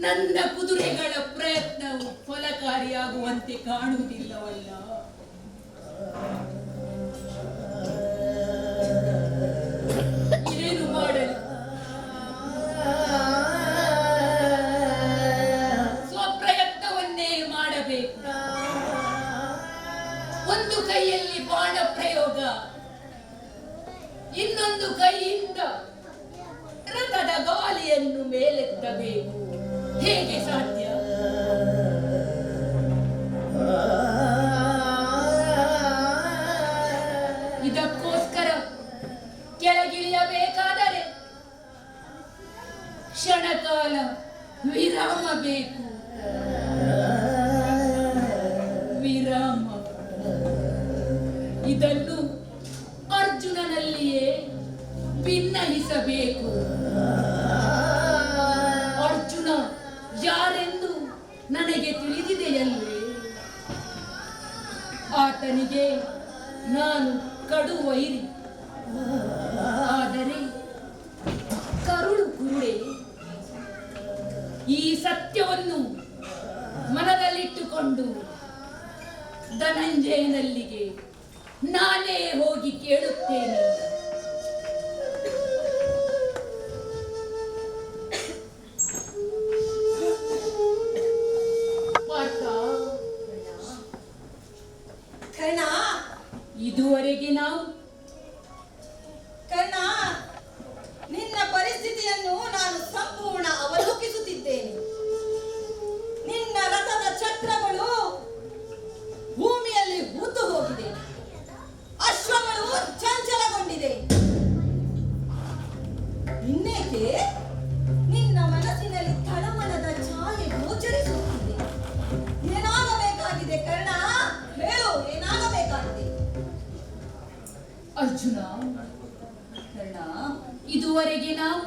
ನನ್ನ ಕುದುರೆಗಳ ಪ್ರಯತ್ನವು ಫಲಕಾರಿಯಾಗುವಂತೆ ಕಾಣುವುದಿಲ್ಲವಲ್ಲ. ಏನು ಮಾಡಲಿ? ಸ್ವಪ್ರಯತ್ನವನ್ನೇ ಮಾಡಬೇಕು. ಒಂದು ಕೈಯಲ್ಲಿ ಬಾಣ ಪ್ರಯೋಗ, ಇನ್ನೊಂದು ಕೈಯಿಂದ ರಥದ ಗಾಲಿಯನ್ನು ಮೇಲೆತ್ತಬೇಕು. ಹೇಗೆ ಸಾಧ್ಯ? ಇದಕ್ಕೋಸ್ಕರ ಕೆಳಗಿಳಿಯಬೇಕಾದರೆ ಕ್ಷಣಕಾಲ ವಿರಾಮ ಬೇಕು. ವಿರಾಮ ಇದನ್ನು ಅರ್ಜುನನಲ್ಲಿಯೇ ಭಿನ್ನಹಿಸಬೇಕು. ಅರ್ಜುನ ಯಾರೆಂದು ನನಗೆ ತಿಳಿದಿದೆಯಲ್ಲವೇ? ಆತನಿಗೆ ನಾನು ಕಡು ವೈರಿ. ಆದರೆ ಕರುಳು ಕುರುಡೆ ಈ ಸತ್ಯವನ್ನು ಮನದಲ್ಲಿಟ್ಟುಕೊಂಡು ಧನಂಜಯನಲ್ಲಿಗೆ ನಾನೇ ಹೋಗಿ ಕೇಳುತ್ತೇನೆ. ಪಾರ್ಥ, ಕರ್ಣ ಇದುವರೆಗೆ ನಾವು ಕರ್ಣ, ನಿನ್ನ ಪರಿಸ್ಥಿತಿಯನ್ನು ನಾನು ಸಂಪೂರ್ಣ ಅವಲೋಕಿಸುತ್ತಿದ್ದೇನೆ. ನಿನ್ನ ರಥದ ಚಕ್ರಗಳು ಭೂಮಿಯಲ್ಲಿ ಹೂತು ಹೋಗಿದೆ, ಅಶ್ವಗಳು ಚಂಚಲಗೊಂಡಿದೆ. ಇನ್ನೇಕೆ ನಿನ್ನ ಮನಸ್ಸಿನಲ್ಲಿ ತಳಮಳದ ಛಾಯೆ ಗೋಚರಿಸುತ್ತಿದೆ. ಏನಾಗಬೇಕಾಗಿದೆ ಕರ್ಣ? ಹೇಳು, ಏನಾಗಬೇಕಾಗಿದೆ? ಅರ್ಜುನ, ಕರ್ಣ, ಇದುವರೆಗೆ ನಾವು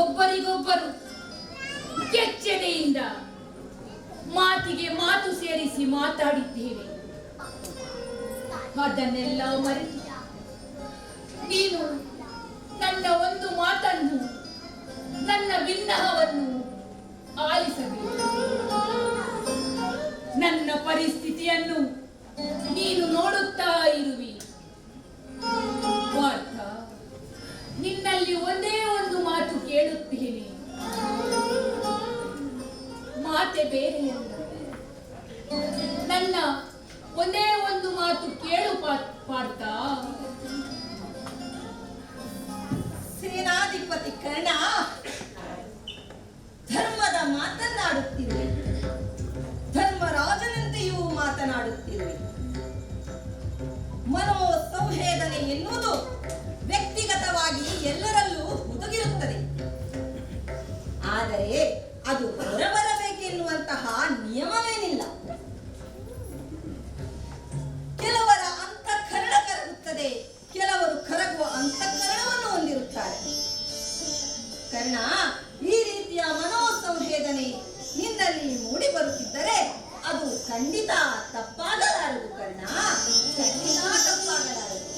ಒಬ್ಬರಿಗೊಬ್ಬರು ಕೆಚ್ಚೆದೆಯಿಂದ ಮಾತಿಗೆ ಮಾತು ಸೇರಿಸಿ ಮಾತಾಡಿದ್ದೇವೆ. ಅದನ್ನೆಲ್ಲ ಮರೆತು ನೀನು ನನ್ನ ಒಂದು ಮಾತನ್ನು, ನನ್ನ ವಿನ್ನಹವನ್ನು ಆಲಿಸಬೇಕು. ನನ್ನ ಪರಿಸ್ಥಿತಿಯನ್ನು ನೀನು ನೋಡುತ್ತಾ ಇರುವಿ. ಪಾರ್ಥ, ನಿನ್ನಲ್ಲಿ ಒಂದೇ ಒಂದು ಮಾತು ಕೇಳುತ್ತೇನೆ. ಮಾತೆ ಬೇರೆಯಲ್ಲ, ನನ್ನ ಒಂದೇ ಒಂದು ಮಾತು ಕೇಳು ಪಾರ್ಥ. ಸೇನಾಧಿಪತಿ ಕರ್ಣ, ಧರ್ಮದ ಮಾತನ್ನಾಡುತ್ತಿರುವೆ, ಧರ್ಮರಾಜನಂತೆಯೂ ಮಾತನಾಡುತ್ತಿರುವೆ. ಮನೋ ಸಂವೇದನೆ ಎನ್ನುವುದು ವ್ಯಕ್ತಿಗತವಾಗಿ ಎಲ್ಲರಲ್ಲೂ ಹುದುಗಿರುತ್ತದೆ. ಆದರೆ ಅದು ಹೊರಬರಬೇಕೆನ್ನುವಂತಹ ನಿಯಮವೇನಿಲ್ಲ. ಕೆಲವರ ಅಂತಃಕರಣ ಕರಗುತ್ತದೆ, ಕೆಲವರು ಕರಗುವ ಅಂತಃಕರಣವನ್ನು ಹೊಂದಿರುತ್ತಾರೆ. ಕರ್ಣ, ಈ ರೀತಿಯ ಮನೋಸಂವೇದನೆ ನಿನ್ನಲ್ಲಿ ಮೂಡಿ ಬರುತ್ತಿದ್ದರೆ ಅದು ಖಂಡಿತ ತಪ್ಪಾಗಲಾರದು ಕರ್ಣ, ಖಂಡಿತ ತಪ್ಪಾಗಲಾರದು.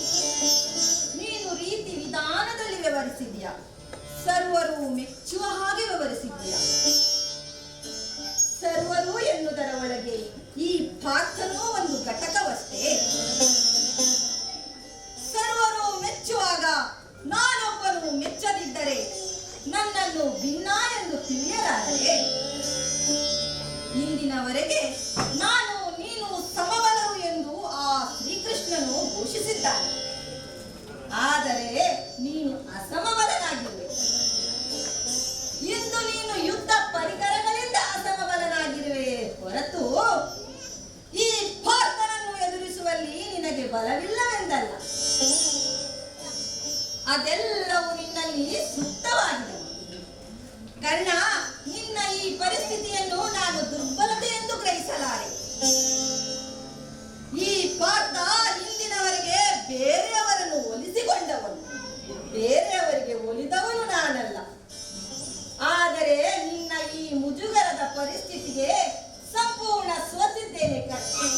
ನೀನು ರೀತಿ ವಿಧಾನದಲ್ಲಿ ವ್ಯವಹರಿಸಿದ್ಯಾ, ಸರ್ವರು ಮೆಚ್ಚುವ ಹಾಗೆ ವ್ಯವಹರಿಸಿದ್ಯಾ. ಸರ್ವರು ಎನ್ನುವುದರ ಒಳಗೆ ಈ ಪಾರ್ಥನೂ ಒಂದು ಘಟಕವಷ್ಟೇ. ಸರ್ವರು ಮೆಚ್ಚುವಾಗ ನಾನೊಬ್ಬನು ಮೆಚ್ಚದಿದ್ದರೆ ನನ್ನನ್ನು ಭಿನ್ನ ಎಂದು ತಿಳಿಯಲಾರೆ. ಇಂದಿನವರೆಗೆ ನಾನು ನೀನು ಸಮಬಲರು ಎಂದು ಆ ಶ್ರೀಕೃಷ್ಣನು ಘೋಷಿಸಿದ್ದಾನೆ. ಆದರೆ ನೀನು ಅಸಮಬಲನಾಗಿರುವೆ. ಇಂದು ನೀನು ಯುದ್ಧ ಪರಿಕರಗಳಿಂದ ಅಸಮಬಲನಾಗಿರುವೆ ಹೊರತು ಈ ಪಾರ್ಥನನ್ನು ಎದುರಿಸುವಲ್ಲಿ ನಿನಗೆ ಬಲವಿಲ್ಲವೆಂದಲ್ಲ. ಅದೆಲ್ಲವೂ ನಿನ್ನಲ್ಲಿ ಸುಪ್ತವಾಗಿದೆ. ಕರ್ಣ, ನಿನ್ನ ಈ ಪರಿಸ್ಥಿತಿಯನ್ನು ನಾನು ದುರ್ಬಲತೆ ಎಂದು ಗ್ರಹಿಸಲಾರೆ. ಈ ಪಾರ್ಥ ಇಂದಿನವರೆಗೆ ಬೇರೆಯವರನ್ನು ಒಲಿಸಿಕೊಂಡವನು, ಬೇರೆಯವರಿಗೆ ಒಲಿದವನು ನಾನಲ್ಲ. ಆದರೆ ನಿನ್ನ ಈ ಮುಜುಗರದ ಪರಿಸ್ಥಿತಿಗೆ ಸಂಪೂರ್ಣ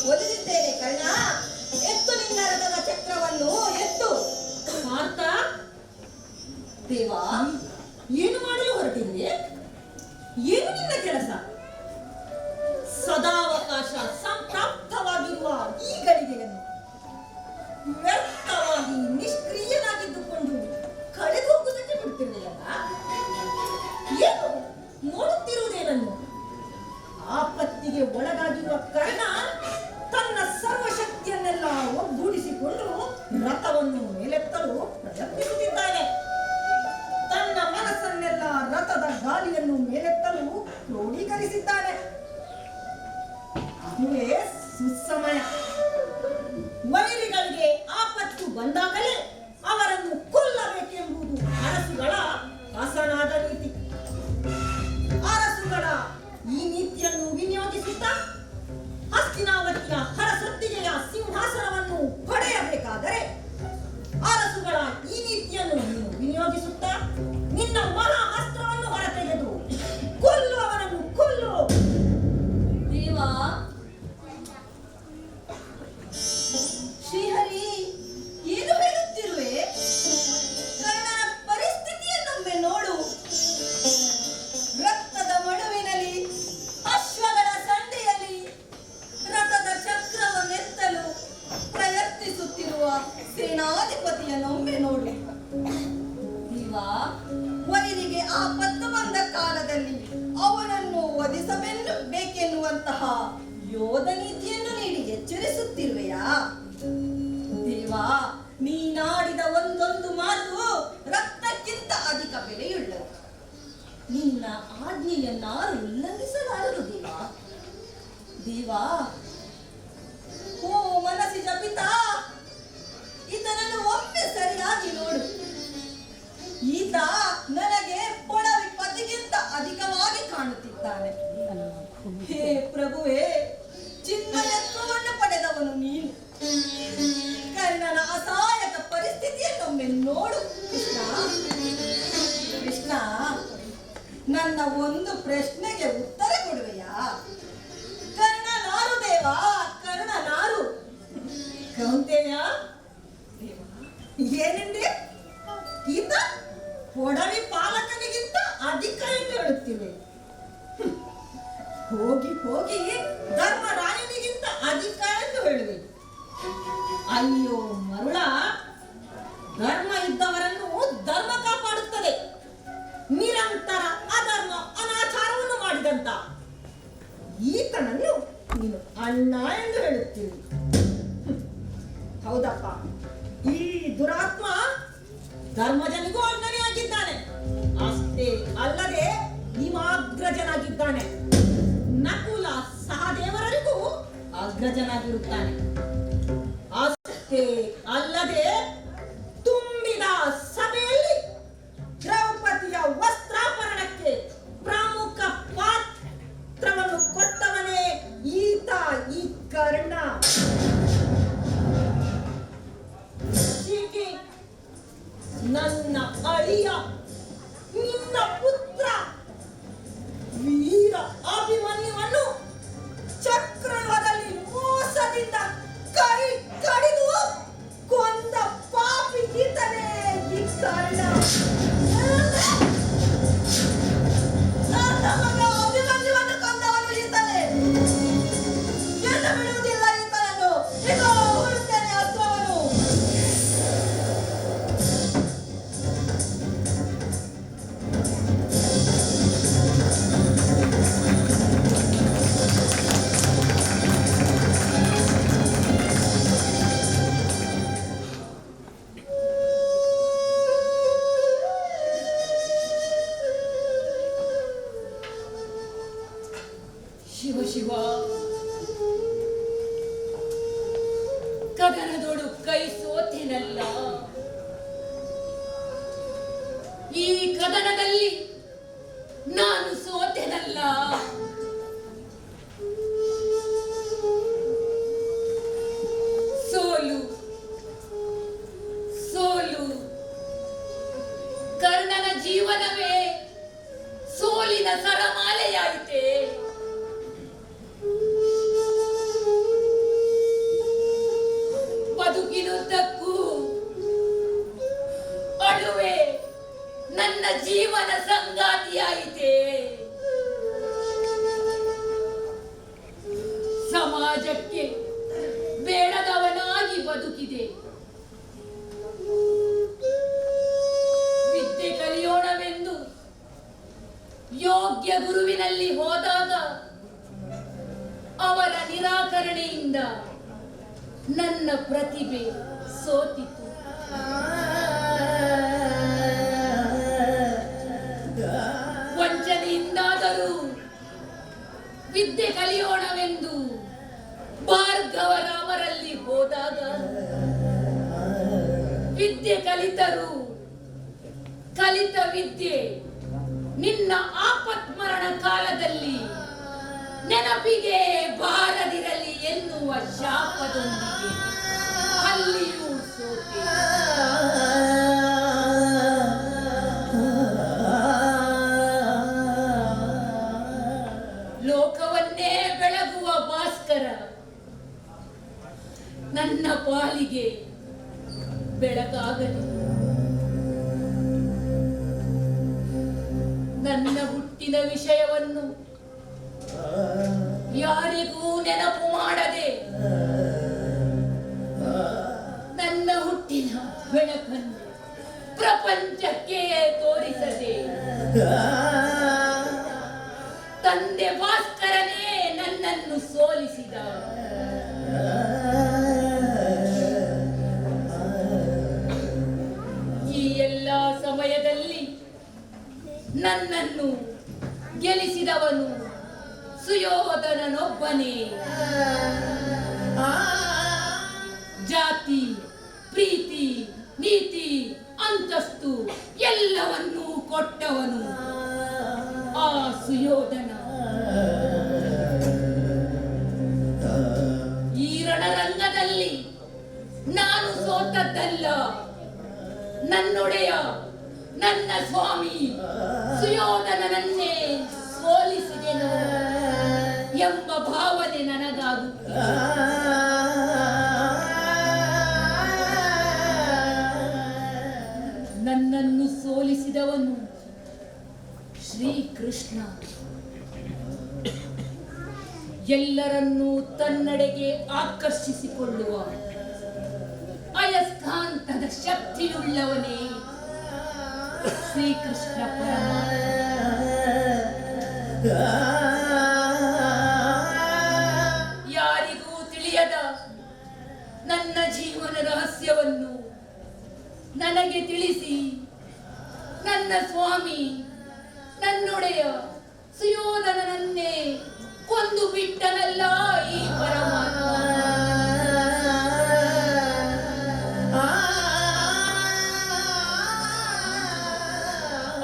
ಒಲಿದಿದ್ದೇನೆ ಕರ್ಣ. ಎತ್ತು ನಿನ್ನ ರಥದ ಚಕ್ರವನ್ನು ಎತ್ತು. ಪಾರ್ಥ, ದೇವಾ, ಏನು ಮಾಡಲು ಹೊರಟಿದ್ದೆ? ಏನು ನಿನ್ನ ಕೆಲಸ? ಸದಾವಕಾಶ ಸಂಪ್ರಾಪ್ತವಾಗಿರುವ ಈ ಗಳಿಗೆಯನ್ನು ವ್ಯರ್ಥವಾಗಿ ನಿಷ್ಕ್ರಿಯನಾಗಿದ್ದುಕೊಂಡು ಕಳೆದು ಹೋಗುವುದಕ್ಕೆ ಬಿಡುತ್ತಿರಲಿಲ್ಲ. ಏನು ನೋಡುತ್ತಿರುವುದೇನನ್ನು? ಆಪತ್ತಿಗೆ ಒಳಗಾಗಿರುವ ಕರ್ಣ ತನ್ನ ಸರ್ವಶಕ್ತಿಯನ್ನೆಲ್ಲ ಒಗ್ಗೂಡಿಸಿಕೊಂಡು ರಥವನ್ನು ಮೇಲೆತ್ತಲು ಪ್ರಯತ್ನಿಸುತ್ತಿದ್ದಾನೆ. ತನ್ನ ಮನಸ್ಸನ್ನೆಲ್ಲ ರಥದ ಗಾಲಿಯನ್ನು ಮೇಲೆತ್ತಲು ಕ್ರೋಢೀಕರಿಸಿದ್ದಾನೆ. ಇದುವೇ ಸುಸಮಯ. ವೈರಿಗಳಿಗೆ ಆಪತ್ತು ಬಂದಾಗಲೇ ಅವರನ್ನು ಕೊಲ್ಲಬೇಕೆಂಬುದು ಅರಸುಗಳ ಹಸನಾದ ನೀತಿ. ಅರಸುಗಳ ಈ ನೀತಿಯನ್ನು ವಿನಿಯೋಗಿಸುತ್ತಾ ಹಸ್ತಿನಾವತಿಯ ಹರಸೊತ್ತಿಗೆಯ ಸಿಂಹಾಸನವನ್ನು ಪಡೆಯಬೇಕಾದರೆ ಅರಸುಗಳ ಈ ನೀತಿಯನ್ನು ನೀನು ವಿನಿಯೋಗಿಸುತ್ತಾ ನಿನ್ನ ಮಹಾ ಅಸ್ತ್ರವನ್ನು ಹೊರತೆಗೆದು ಕೊಲ್ಲು, ಅವನನ್ನು ಕೊಲ್ಲು. ದೇವಾ, ಶ್ರೀಹರಿ, ಏನು ಹೇಳುತ್ತಿರುವೆ? ಮಾಡುವಂತಹ ಯೋಧ ನೀತಿಯನ್ನು ನೀಡಿ ಎಚ್ಚರಿಸುತ್ತಿರುವೆಯಾ? ದೇವಾ, ನೀನಾಡಿದ ಒಂದೊಂದು ಮಾತು ರಕ್ತಕ್ಕಿಂತ ಅಧಿಕ ಬೆಲೆಯುಳ್ಳದು. ನಿನ್ನ ಆಜ್ಞೆಯನ್ನಾರು ಉಲ್ಲಂಘಿಸಲಾರರು ದೇವಾ. ದೇವಾ, ಓ ಮನಸ್ಸಿನ ಪಿತಾ, ಈತನನ್ನು ಒಮ್ಮೆ ಸರಿಯಾಗಿ ನೋಡು. ಈತ ನನಗೆ ಪೊಡವಿ ಪತಿಗಿಂತ ಅಧಿಕವಾಗಿ ಕಾಣುತ್ತಿದ್ದಾನೆ. ಹೇ ಪ್ರಭುವೇ, ಚಿನ್ಮಯತ್ವವನ್ನು ಪಡೆದವನು ನೀನು. ಕರ್ಣನ ಅಸಹಾಯಕ ಪರಿಸ್ಥಿತಿಯನ್ನೊಮ್ಮೆ ನೋಡು ಕೃಷ್ಣ. ಕೃಷ್ಣ, ನನ್ನ ಒಂದು ಪ್ರಶ್ನೆಗೆ ಉತ್ತರ ಕೊಡುವೆಯಾ? ಕರ್ಣನಾರು ದೇವಾ, ಕರ್ಣನಾರು. ಕೌಂತೆಯ ಏನೆಂದೆ? ಈತ ಪೊಡವಿ ಪಾಲಕನಿಗಿಂತ ಅಧಿಕ ಎಂದು ಹೇಳುತ್ತಿವೆ. ಹೋಗಿ ಹೋಗಿ ಧರ್ಮರಾಯನಿಗಿಂತ ಅಧಿಕ ಎಂದು ಹೇಳುವೆ. ಅಯ್ಯೋ ಮರುಳ, ಧರ್ಮ ಇದ್ದವರನ್ನು ಧರ್ಮ ಕಾಪಾಡುತ್ತದೆ. ನಿರಂತರ ಅಧರ್ಮ ಅನಾಚಾರವನ್ನು ಮಾಡಿದಂತ ಈತನನ್ನು ನೀನು ಅಣ್ಣ ಎಂದು ಹೇಳುತ್ತೀವಿ. ಹೌದಪ್ಪ, ಈ ದುರಾತ್ಮ ಧರ್ಮಜನಿಗೂ ಅಣ್ಣನೆಯಾಗಿದ್ದಾನೆ. ಅಷ್ಟೇ ಅಲ್ಲದೆ ನಿಮಾಗ್ರಜನಾಗಿದ್ದಾನೆ. ನಕುಲ ಸಹದೇವರಿಗೂ ಅಗ್ರಜನಾಗಿರುತ್ತಾನೆ. ಅಷ್ಟೇ ಅಲ್ಲದೆ ತುಂಬಿದ ಸಭೆಯಲ್ಲಿ ದ್ರೌಪದಿಯ ವಸ್ತ್ರಾಪರಣಕ್ಕೆ ಪ್ರಮುಖ ಪಾತ್ರವನ್ನು ಕೊಟ್ಟವನೇ ಈತ, ಈ ಕರ್ಣ. ಹೀಗೆ ನನ್ನ ಅಳಿಯ, ನಿನ್ನ ಪುತ್ರ ವೀರ ಅಭಿಮನ್ಯುವನ್ನು ಚಕ್ರವ್ಯೂಹದಲ್ಲಿ ಮೋಸದಿಂದ ಕೈ ಕಡಿದು ಕೊಂದ ಪಾಪಿ ಈತನೇ, ಈ ಕರ್ಣ. ನನ್ನ ಮಗ ಅಭಿಮನ್ಯುವನ್ನು ಕೊಂದವನು ಈತನೇ. ಎಂದು ಬಿಡುವುದಿಲ್ಲ ಈತನನ್ನು. ಇದೋ ಹುಡುಕ್ತೇನೆ ಅಸ್ತ್ರವನ್ನು. ಶಿವ ಶಿವ, ಕದನದೊಡು ಕೈ ಸೋತೆನಲ್ಲ. ಈ ಕದನದಲ್ಲಿ ನಾನು ಸೋತೆನಲ್ಲ. ಸೋಲು ಸೋಲು, ಕರ್ಣನ ಜೀವನವೇ ಸೋಲಿನ ಸರಮಾಲೆಯಾಯಿತೆ. ಬದುಕಿನುದ್ದಕ್ಕೂ ಅಳುವೆ ನನ್ನ ಜೀವನ ಸಂಗಾತಿಯಾಯಿತೆ. ಸಮಾಜಕ್ಕೆ ಬೇಡದವನಾಗಿ ಬದುಕಿದೆ. ವಿದ್ಯೆ ಕಲಿಯೋಣವೆಂದು ಯೋಗ್ಯ ಗುರುವಿನಲ್ಲಿ ಹೋದಾಗ ಅವರ ನಿರಾಕರಣೆಯಿಂದ ನನ್ನ ಪ್ರತಿಭೆ ಸೋತಿತು. ವಂಚನೆಯಿಂದಾದರೂ ವಿದ್ಯೆ ಕಲಿಯೋಣವೆಂದು ಭಾರ್ಗವರಾಮರಲ್ಲಿ ಹೋದಾಗ ವಿದ್ಯೆ ಕಲಿತರು ಕಲಿತ ವಿದ್ಯೆ ನಿನ್ನ ಆಪತ್ಮರಣ ಕಾಲದಲ್ಲಿ ನೆನಪಿಗೆ ಬಾರದಿರಲಿ ಎನ್ನುವ ಶಾಪದೊಂದಿಗೆ ಅಲ್ಲಿಯೂ ಸೋತೆ. ಲೋಕವನ್ನೇ ಬೆಳಗುವ ಭಾಸ್ಕರ ನನ್ನ ಪಾಲಿಗೆ ಬೆಳಕಾಗಲಿ. ನನ್ನ ಹುಟ್ಟಿನ ವಿಷಯವನ್ನು ಯಾರಿಗೂ ನೆನಪು ಮಾಡದೆ ನನ್ನ ಹುಟ್ಟಿನ ಬೆಳಕನ್ನು ಪ್ರಪಂಚಕ್ಕೆ ತೋರಿಸದೆ ತಂದೆ ಭಾಸ್ಕರನೇ ನನ್ನನ್ನು ಸೋಲಿಸಿದ. ಈ ಎಲ್ಲ ಸಮಯದಲ್ಲಿ ನನ್ನನ್ನು ಗೆಲ್ಲಿಸಿದವನು ಸುಯೋಧನನೊಬ್ಬನೇ. ಜಾತಿ, ಪ್ರೀತಿ, ನೀತಿ, ಅಂತಸ್ತು ಎಲ್ಲವನ್ನೂ ಕೊಟ್ಟವನು ಆ ಸುಯೋಧನ. ಈ ರಣರಂಗದಲ್ಲಿ ನಾನು ಸೋತದ್ದಲ್ಲ, ನನ್ನೊಡೆಯ ನನ್ನ ಸ್ವಾಮಿ ಸುಯೋಧನನನ್ನೇ ಸೋಲಿಸಿದೆನು ಎಂಬ ಭಾವನೆ ನನಗಾಗುತ್ತಿದೆ. ನನ್ನನ್ನು ಸೋಲಿಸಿದವನು ಶ್ರೀಕೃಷ್ಣ. ಎಲ್ಲರನ್ನೂ ತನ್ನೆಡೆಗೆ ಆಕರ್ಷಿಸಿಕೊಳ್ಳುವ ಅಯಸ್ಕಾಂತದ ಶಕ್ತಿಯುಳ್ಳವನೇ ಶ್ರೀಕೃಷ್ಣ ಪರಮಾತ್ಮ. ಯಾರಿಗೂ ತಿಳಿಯದ ನನ್ನ ಜೀವನ ರಹಸ್ಯವನ್ನು ನನಗೆ ತಿಳಿಸಿ ನನ್ನ ಸ್ವಾಮಿ ನನ್ನೊಡೆಯ ಸುಯೋಧನನನ್ನೇ ಕೊಂದು ಬಿಟ್ಟನಲ್ಲ ಈ ಪರಮಾತ್ಮ.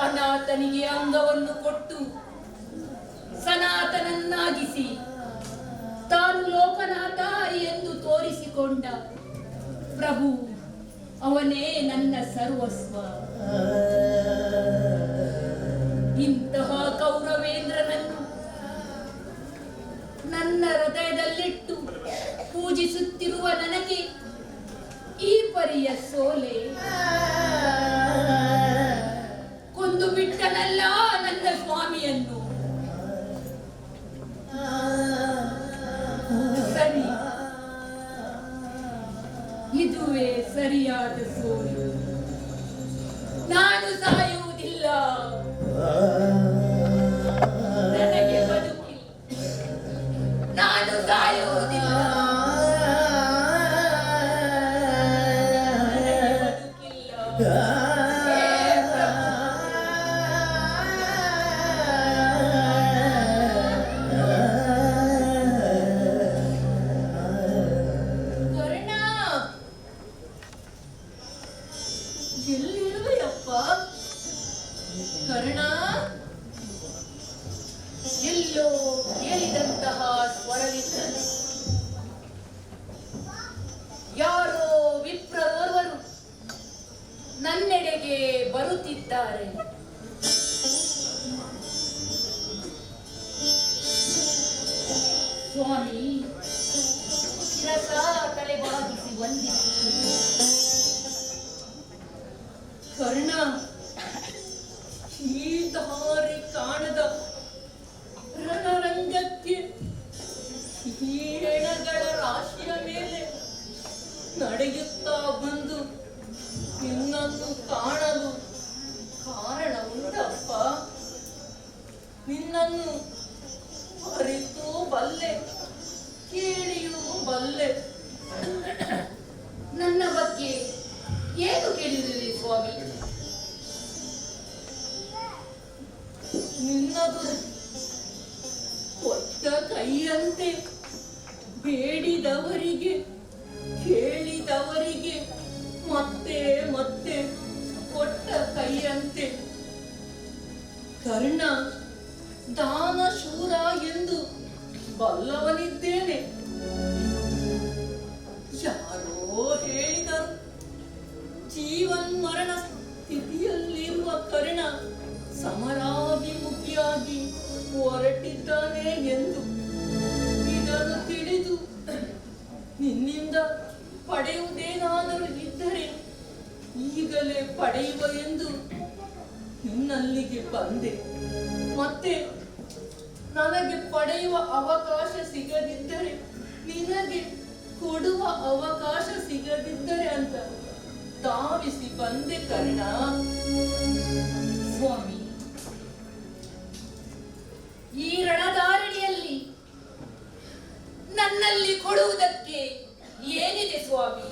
ಅನಾಥನಿಗೆ ಅಂಗವನ್ನು ಕೊಟ್ಟು ಸನಾತನನ್ನಾಗಿಸಿ ತಾನು ಲೋಕನಾಥ ಎಂದು ತೋರಿಸಿಕೊಂಡ ಪ್ರಭು ಅವನೇ ನನ್ನ ಸರ್ವಸ್ವ. ಇಂತಹ ಕೌರವೇಂದ್ರನನ್ನು ನನ್ನ ಹೃದಯದಲ್ಲಿಟ್ಟು ಪೂಜಿಸುತ್ತಿರುವ ನನಗೆ ಈ ಪರಿಯ ಸೋಲೆ. ಕೊಂದು ಬಿಟ್ಟನಲ್ಲ ನನ್ನ ಸ್ವಾಮಿಯನ್ನು. ಸರಿ, ಇದುವೇ ಸರಿಯಾದ ಸೋಲು. ನಾನು ಸಾಯುವುದಿಲ್ಲ, ನನಗೆ ಬದುಕಿ, ನಾನು ಸಾಯುವುದಿಲ್ಲ, ನನಗೆ ಬದುಕಿಲ್ಲ. ಕರ್ಣ, ಎಲ್ಲೋ ಕೇಳಿದಂತಹ ಸ್ವರವಿದ್ದರೆ ಯಾರೋ ವಿಪ್ರರೋರ್ವರು ನನ್ನೆಡೆಗೆ ಬರುತ್ತಿದ್ದಾರೆ. ಸ್ವಾಮಿ ಶಿರಸ ತಲೆಬಾಗಿಸಿ ವಂದಿಸುತ್ತಿದ್ದರು. ಕರ್ಣ, ಈ ದಾರಿ ಕಾಣದ ರಣರಂಗಕ್ಕೆ ಈ ಹೆಣಗಳ ರಾಶಿಯ ಮೇಲೆ ನಡೆಯುತ್ತಾ ಬಂದು ನಿನ್ನನ್ನು ಕಾಣಲು ಕಾರಣ ಉಂಟಪ್ಪ. ನಿನ್ನನ್ನು ಅರಿತು ಬಲ್ಲೆ, ಕೇಳಿಯೂ ಬಲ್ಲೆ. ನನ್ನ ಬಗ್ಗೆ ಏನು ಕೇಳಿದಿರಿ ಸ್ವಾಮಿ? ನಿನ್ನದು ಕೊಟ್ಟ ಕೈಯಂತೆ ಬೇಡಿದವರಿಗೆ ಕೇಳಿದವರಿಗೆ ಮತ್ತೆ ಮತ್ತೆ ಕೊಟ್ಟ ಕೈಯಂತೆ. ಕರ್ಣ ದಾನ ಶೂರ ಎಂದು ಬಲ್ಲವನಿದ್ದೇನೆ. ಯಾರೋ ಹೇಳಿದರು ಜೀವನ್ಮರಣ ಸ್ಥಿತಿಯಲ್ಲಿರುವ ಕರ್ಣ ಸಮರಾಭಿಮುಖಿಯಾಗಿ ಹೊರಟಿದ್ದಾನೆ ಎಂದು. ಇದನ್ನು ತಿಳಿದು ನಿನ್ನಿಂದ ಪಡೆಯುವುದೇನಾದರೂ ಇದ್ದರೆ ಈಗಲೇ ಪಡೆಯುವ ಎಂದು ನಿನ್ನಲ್ಲಿಗೆ ಬಂದೆ. ಮತ್ತೆ ನನಗೆ ಪಡೆಯುವ ಅವಕಾಶ ಸಿಗದಿದ್ದರೆ, ನಿನಗೆ ಕೊಡುವ ಅವಕಾಶ ಸಿಗದಿದ್ದರೆ ಅಂತ ಧಾವಿಸಿ ಬಂದೆ ಕರ್ಣ. ಸ್ವಾಮಿ, ಈ ರಣಧಾರಣಿಯಲ್ಲಿ ನನ್ನಲ್ಲಿ ಕೊಡುವುದಕ್ಕೆ ಏನಿದೆ ಸ್ವಾಮಿ?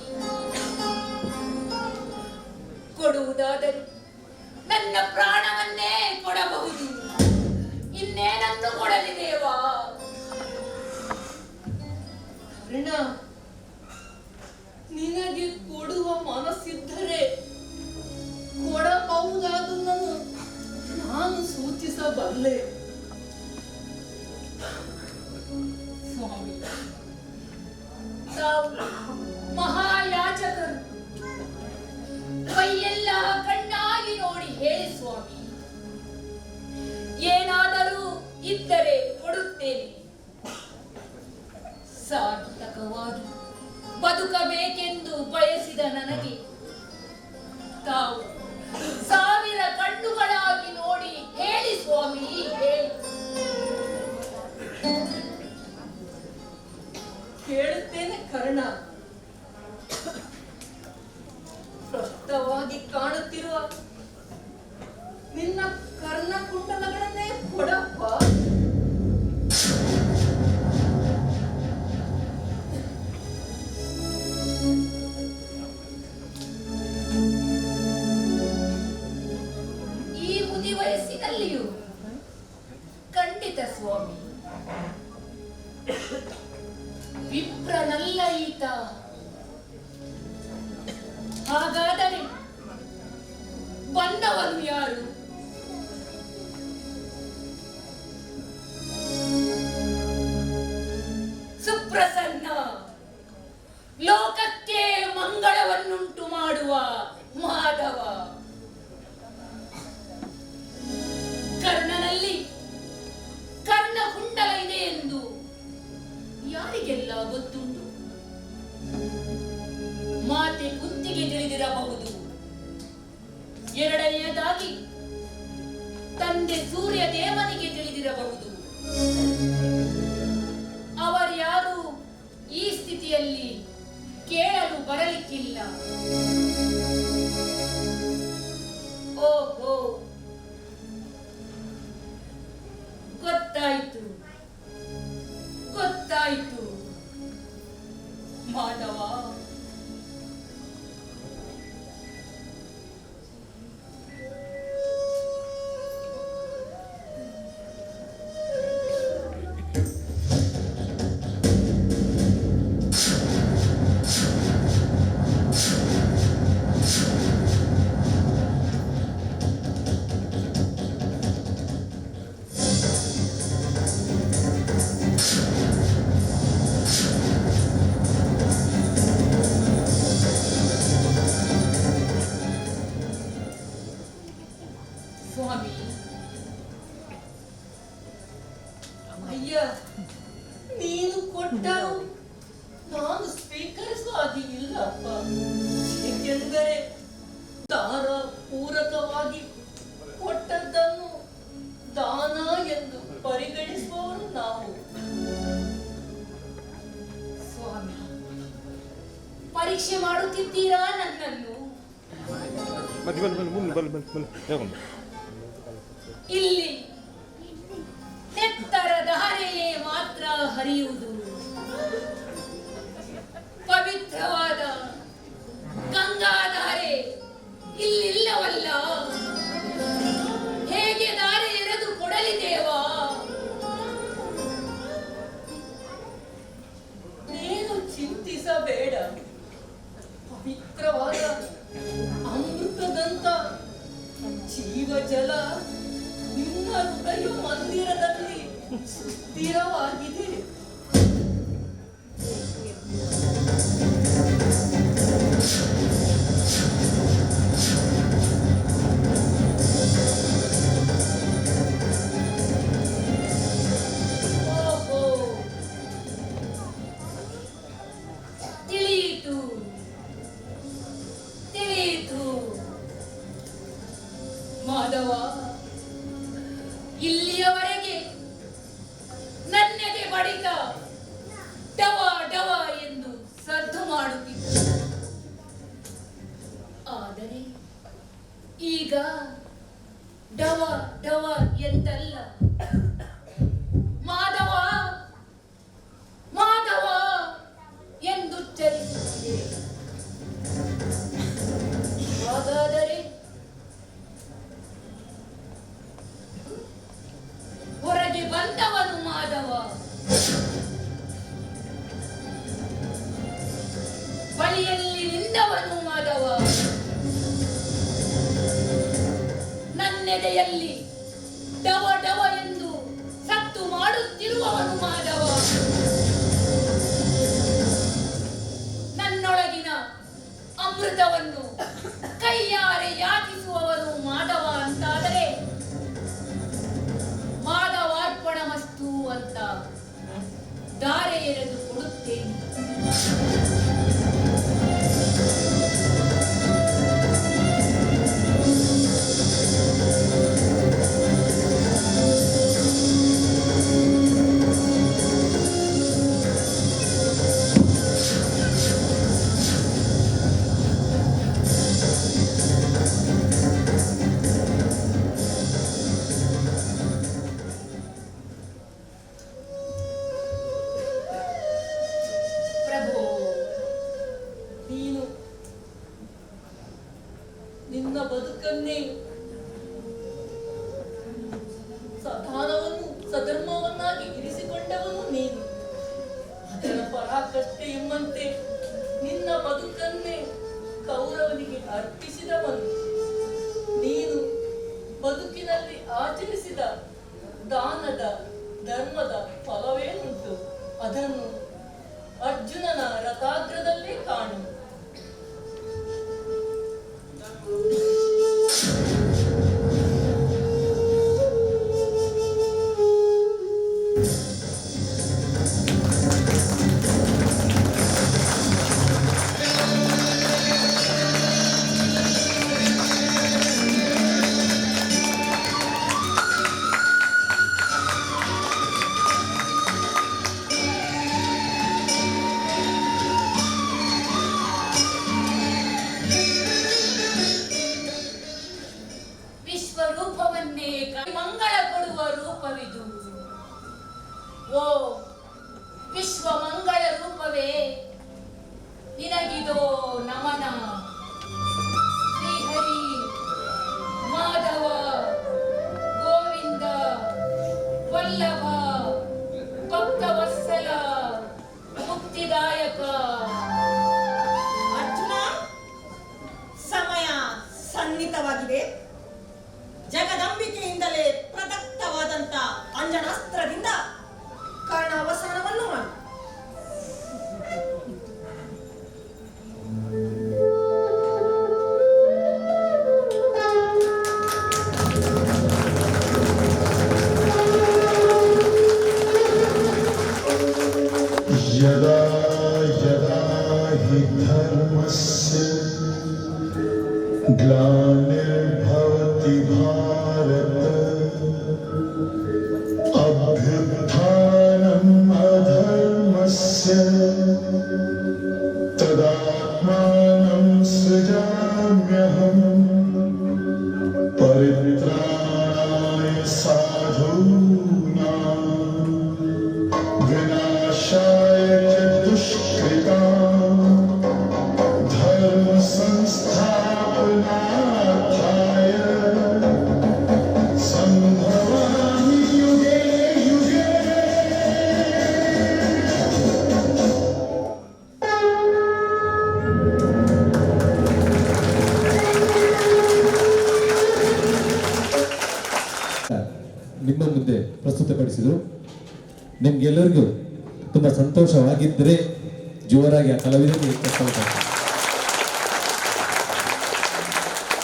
ಕೊಡುವುದಾದರೆ ನನ್ನ ಪ್ರಾಣವನ್ನೇ ಕೊಡಬಹುದು, ಇನ್ನೇನನ್ನು ಕೊಡಲಿ ದೇವಾ? ಕರ್ಣ, ನಿನಗೆ ಕೊಡುವ ಮನಸ್ಸಿದ್ದರೆ ಕೊಡಬಹುದಾದನ್ನು ನಾನು ಸೂಚಿಸಬಲ್ಲೆ. ಸ್ವಾಮಿ, ತಾವು ಮಹಾಯಾಚಕರು, ಕೈಯೆಲ್ಲ ಕಣ್ಣಾಗಿ ನೋಡಿ ಹೇಳಿ ಸ್ವಾಮಿ. ಏನಾದರೂ ಇದ್ದರೆ ಕೊಡುತ್ತೇನೆ. ಸಾರ್ಥಕವಾಗಿ ಬದುಕಬೇಕೆಂದು ಬಯಸಿದ ನನಗೆ ತಾವು ಸಾವಿರ ಕಣ್ಣುಗಳಾಗಿ ನೋಡಿ ಹೇಳಿ ಸ್ವಾಮಿ, ಹೇಳಿ. ಕೇಳುತ್ತೇನೆ ಕರ್ಣ. ಸ್ಪಷ್ಟವಾಗಿ ಕಾಣುತ್ತಿರುವ ನಿನ್ನ ಕರ್ಣಕುಂಡಲಗಳನ್ನೇ ಕೊಡಪ್ಪ. ಈ ಮುದಿ ವಯಸ್ಸಿನಲ್ಲಿಯೂ ಖಂಡಿತ ಸ್ವಾಮಿ. ವಿಪ್ರನಲ್ಲ ಈತ. ಹಾಗಾದರೆ ಬಂದವನು ಯಾರು? ಸುಪ್ರಸನ್ನ, ಲೋಕಕ್ಕೆ ಮಂಗಳವನ್ನುಂಟು ಮಾಡುವ ಮಾಧವ. ಕರ್ಣನಲ್ಲಿ ಕರ್ಣಕುಂಡಲ ಇದೆ ಎಂದು ಯಾರಿಗೆಲ್ಲ ಗೊತ್ತುಂಟು? ಮಾತೆ ಕುಂತಿಗೆ ತಿಳಿದಿರಬಹುದು. ಎರಡನೆಯದಾಗಿ ತಂದೆ ಸೂರ್ಯ ದೇವನಿಗೆ ತಿಳಿದಿರಬಹುದು. ಅವರ್ಯಾರು ಈ ಸ್ಥಿತಿಯಲ್ಲಿ ಕೇಳಲು ಬರಲಿಕ್ಕಿಲ್ಲ. ಓಹೋ, ಗೊತ್ತಾಯ್ತು ಗೊತ್ತಾಯ್ತು ಮಾಧವ. ಸ್ವಾಮಿ, ಅಯ್ಯ, ನೀನು ಕೊಟ್ಟರು ನಾನು ಸ್ವೀಕರಿಸುವಾಗಿ ಇಲ್ಲಪ್ಪ. ಏಕೆಂದರೆ ದಾನ ಪೂರಕವಾಗಿ ಕೊಟ್ಟದ್ದನ್ನು ದಾನ ಎಂದು ಪರಿಗಣಿಸುವವರು ನಾವು. ಸ್ವಾಮಿ, ಪರೀಕ್ಷೆ ಮಾಡುತ್ತಿದ್ದೀರಾ ನನ್ನನ್ನು? ಇಲ್ಲಿ ನೆತ್ತರದ ಹರೆಯೇ ಮಾತ್ರ ಹರಿಯುವುದು. ಪವಿತ್ರವಾದ ಗಂಗಾಧಾರೆ ಇಲ್ಲಿಲ್ಲವಲ್ಲ. ಹೇಗೆ ಧಾರೆ ಎರೆದು ಕೊಡಲಿ ದೇವಾ? ನೀನು ಚಿಂತಿಸಬೇಡ. ಪವಿತ್ರವಾದ ಅಮೃತದಂತ ಜೀವಜಲ ನಿನ್ನ ಹೃದಯ ಮಂದಿರದಲ್ಲಿ ಸುಸ್ಥಿರವಾಗಿದೆ. ಓಹೋ, ತಿಳಿಯಿತು ತಿಳಿಯಿತು ಮಾಧವ. ಇಲ್ಲಿಯವರೆಗೆ ನನ್ನೆದೆ ಬಡಿತ ಡವ ಡವ ಎಂದು ಸದ್ದು ಮಾಡುತ್ತಿದ್ದ. ಆದರೆ ಈಗ ಡವ ಡವ ಎಂದಲ್ಲ, ಮಾಧವ ಮಾಧವ ಕೈಯಲ್ಲಿ ನಿಂದವನು ಮಾಧವ, ನನ್ನೆದೆಯಲ್ಲಿ ಡವ ಡವ ಎಂದು ಸತ್ತು ಮಾಡುತ್ತಿರುವವನು ಮಾಧವ, ನನ್ನೊಳಗಿನ ಅಮೃತವನ್ನು ಕೈಯಾರೆ ಯಾಚಿಸುವವನು ಮಾಧವ ಅಂತಾದರೆ ಮಾಧವಾರ್ಪಣಮಸ್ತು ಅಂತ ದಾರೆ ಎರೆದು ಕೊಡುತ್ತೇನೆ. ಪ್ರಭು, ನೀನು ನಿನ್ನ ಬದುಕನ್ನೇ ಸದಾನವನ್ನು ಸಧರ್ಮವನ್ನಾಗಿ ಇರಿಸಿಕೊಂಡವನು ನೀನು. ಅದರ ಪರಾಕಷ್ಟೆ ಎಂಬಂತೆ ನಿನ್ನ ಬದುಕನ್ನೇ ಕೌರವನಿಗೆ ಅರ್ಪಿಸಿದವನು ನೀನು. ಬದುಕಿನಲ್ಲಿ ಆಚರಿಸಿದ ದಾನದ ಧರ್ಮದ ಫಲವೇನುಂಟು? ಅದನ್ನು ಅರ್ಜುನನ ರಥಾಗ್ರದಲ್ಲೇ ಕಾಣು. ವಿಶ್ವರೂಪವನ್ನೇ ಮಂಗಳ ಕೊಡುವ ರೂಪವಿದು. ಓ ವಿಶ್ವ ಮಂಗಳ ರೂಪವೇ, ನಿನಗಿದೋ ನಮನ. ಶ್ರೀಹರಿ, ಮಾಧವ, ಗೋವಿಂದ, ವಲ್ಲಭ, ಭಕ್ತವತ್ಸಲ, ಮುಕ್ತಿದಾಯಕ. ಅರ್ಜುನ, ಸಮಯ ಸನ್ನಿಹಿತವಾಗಿದೆ. ಜಗದಂಬಿಕೆಯಿಂದಲೇ ಪ್ರದತ್ತವಾದಂತ ಅಂಜನಾಸ್ತ್ರದಿಂದ ಕರ್ಣ ಅವಸಾನವನ್ನು ಮಾಡು. यदा यदा हि धर्मस्य ग्लानिर्भवति भारत अभ्युत्थानम् अधर्मस्य तदात्मानं सृजाम्यहम् परित्राणाय साधूनां विनाशाय च दुष्कृतां धर्म संस्थापनार्थाय संभवामि युगे युगे. ನಿಮ್ಮ ಮುಂದೆ ಪ್ರಸ್ತುತಪಡಿಸಿದರು. ನಿಮ್ಗೆಲ್ಲರಿಗೂ ತುಂಬ ಸಂತೋಷವಾಗಿದ್ದರೆ ಜೋರಾಗಿ ಆ ಕಲಾವಿದರಿಗೆ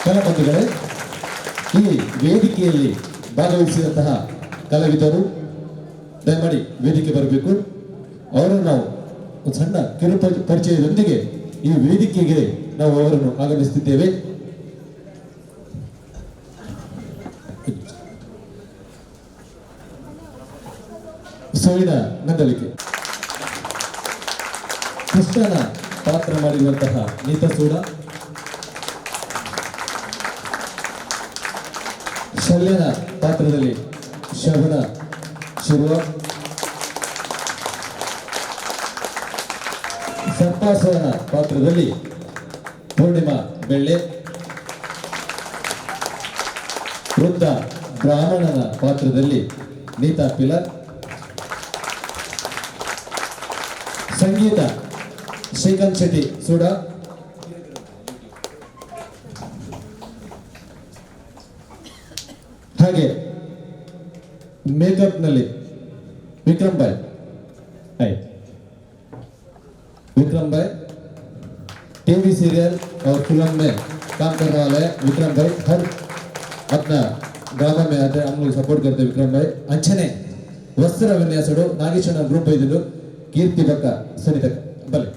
ಕಲಾಬಂಧುಗಳೇ, ಈ ವೇದಿಕೆಯಲ್ಲಿ ಭಾಗವಹಿಸಿದಂತಹ ಕಲಾವಿದರು ದಯಮಾಡಿ ವೇದಿಕೆ ಬರಬೇಕು. ಅವರನ್ನು ನಾವು ಒಂದು ಸಣ್ಣ ಕಿರು ಪರಿಚಯದೊಂದಿಗೆ ಈ ವೇದಿಕೆಗೆ ನಾವು ಅವರನ್ನು ಆಗಮಿಸುತ್ತಿದ್ದೇವೆ. ಸೋಯಿನ ನಂದಲಿಕೆ, ಕೃಷ್ಣನ ಪಾತ್ರ ಮಾಡಿರುವಂತಹ ನೀತಾ ಸೂಡ, ಶಲ್ಯನ ಪಾತ್ರದಲ್ಲಿ ಶಬನ ಶಿರುವ, ಸರ್ಪಾಸುರನ ಪಾತ್ರದಲ್ಲಿ ಪೂರ್ಣಿಮಾ ಬೆಳ್ಳೆ, ವೃದ್ಧ ಬ್ರಾಹ್ಮಣನ ಪಾತ್ರದಲ್ಲಿ ನೀತಾ ಪಿಲರ್, ಸಂಗೀತ ಶ್ರೀಕಾಂತ್ ಶೆಟ್ಟಿ ಸೂಡ, ಹಾಗೆ ಮೇಕಪ್ ನಲ್ಲಿ विक्रम भाई, विक्रम भाई टीवी सीरियल और फिल्म में काम करने वाले हैं विक्रम भाई, हर अपना ड्रामा में आते हम लोग सपोर्ट करते हैं विक्रम भाई. अंचने वस्त्र विन्यासुडु नागेशಣ್ಣ ಗ್ರೂಪ್ ಐದು ಕೀರ್ತಿ ಬಕ್ಕ ಸುನಿತ ಬಲೆ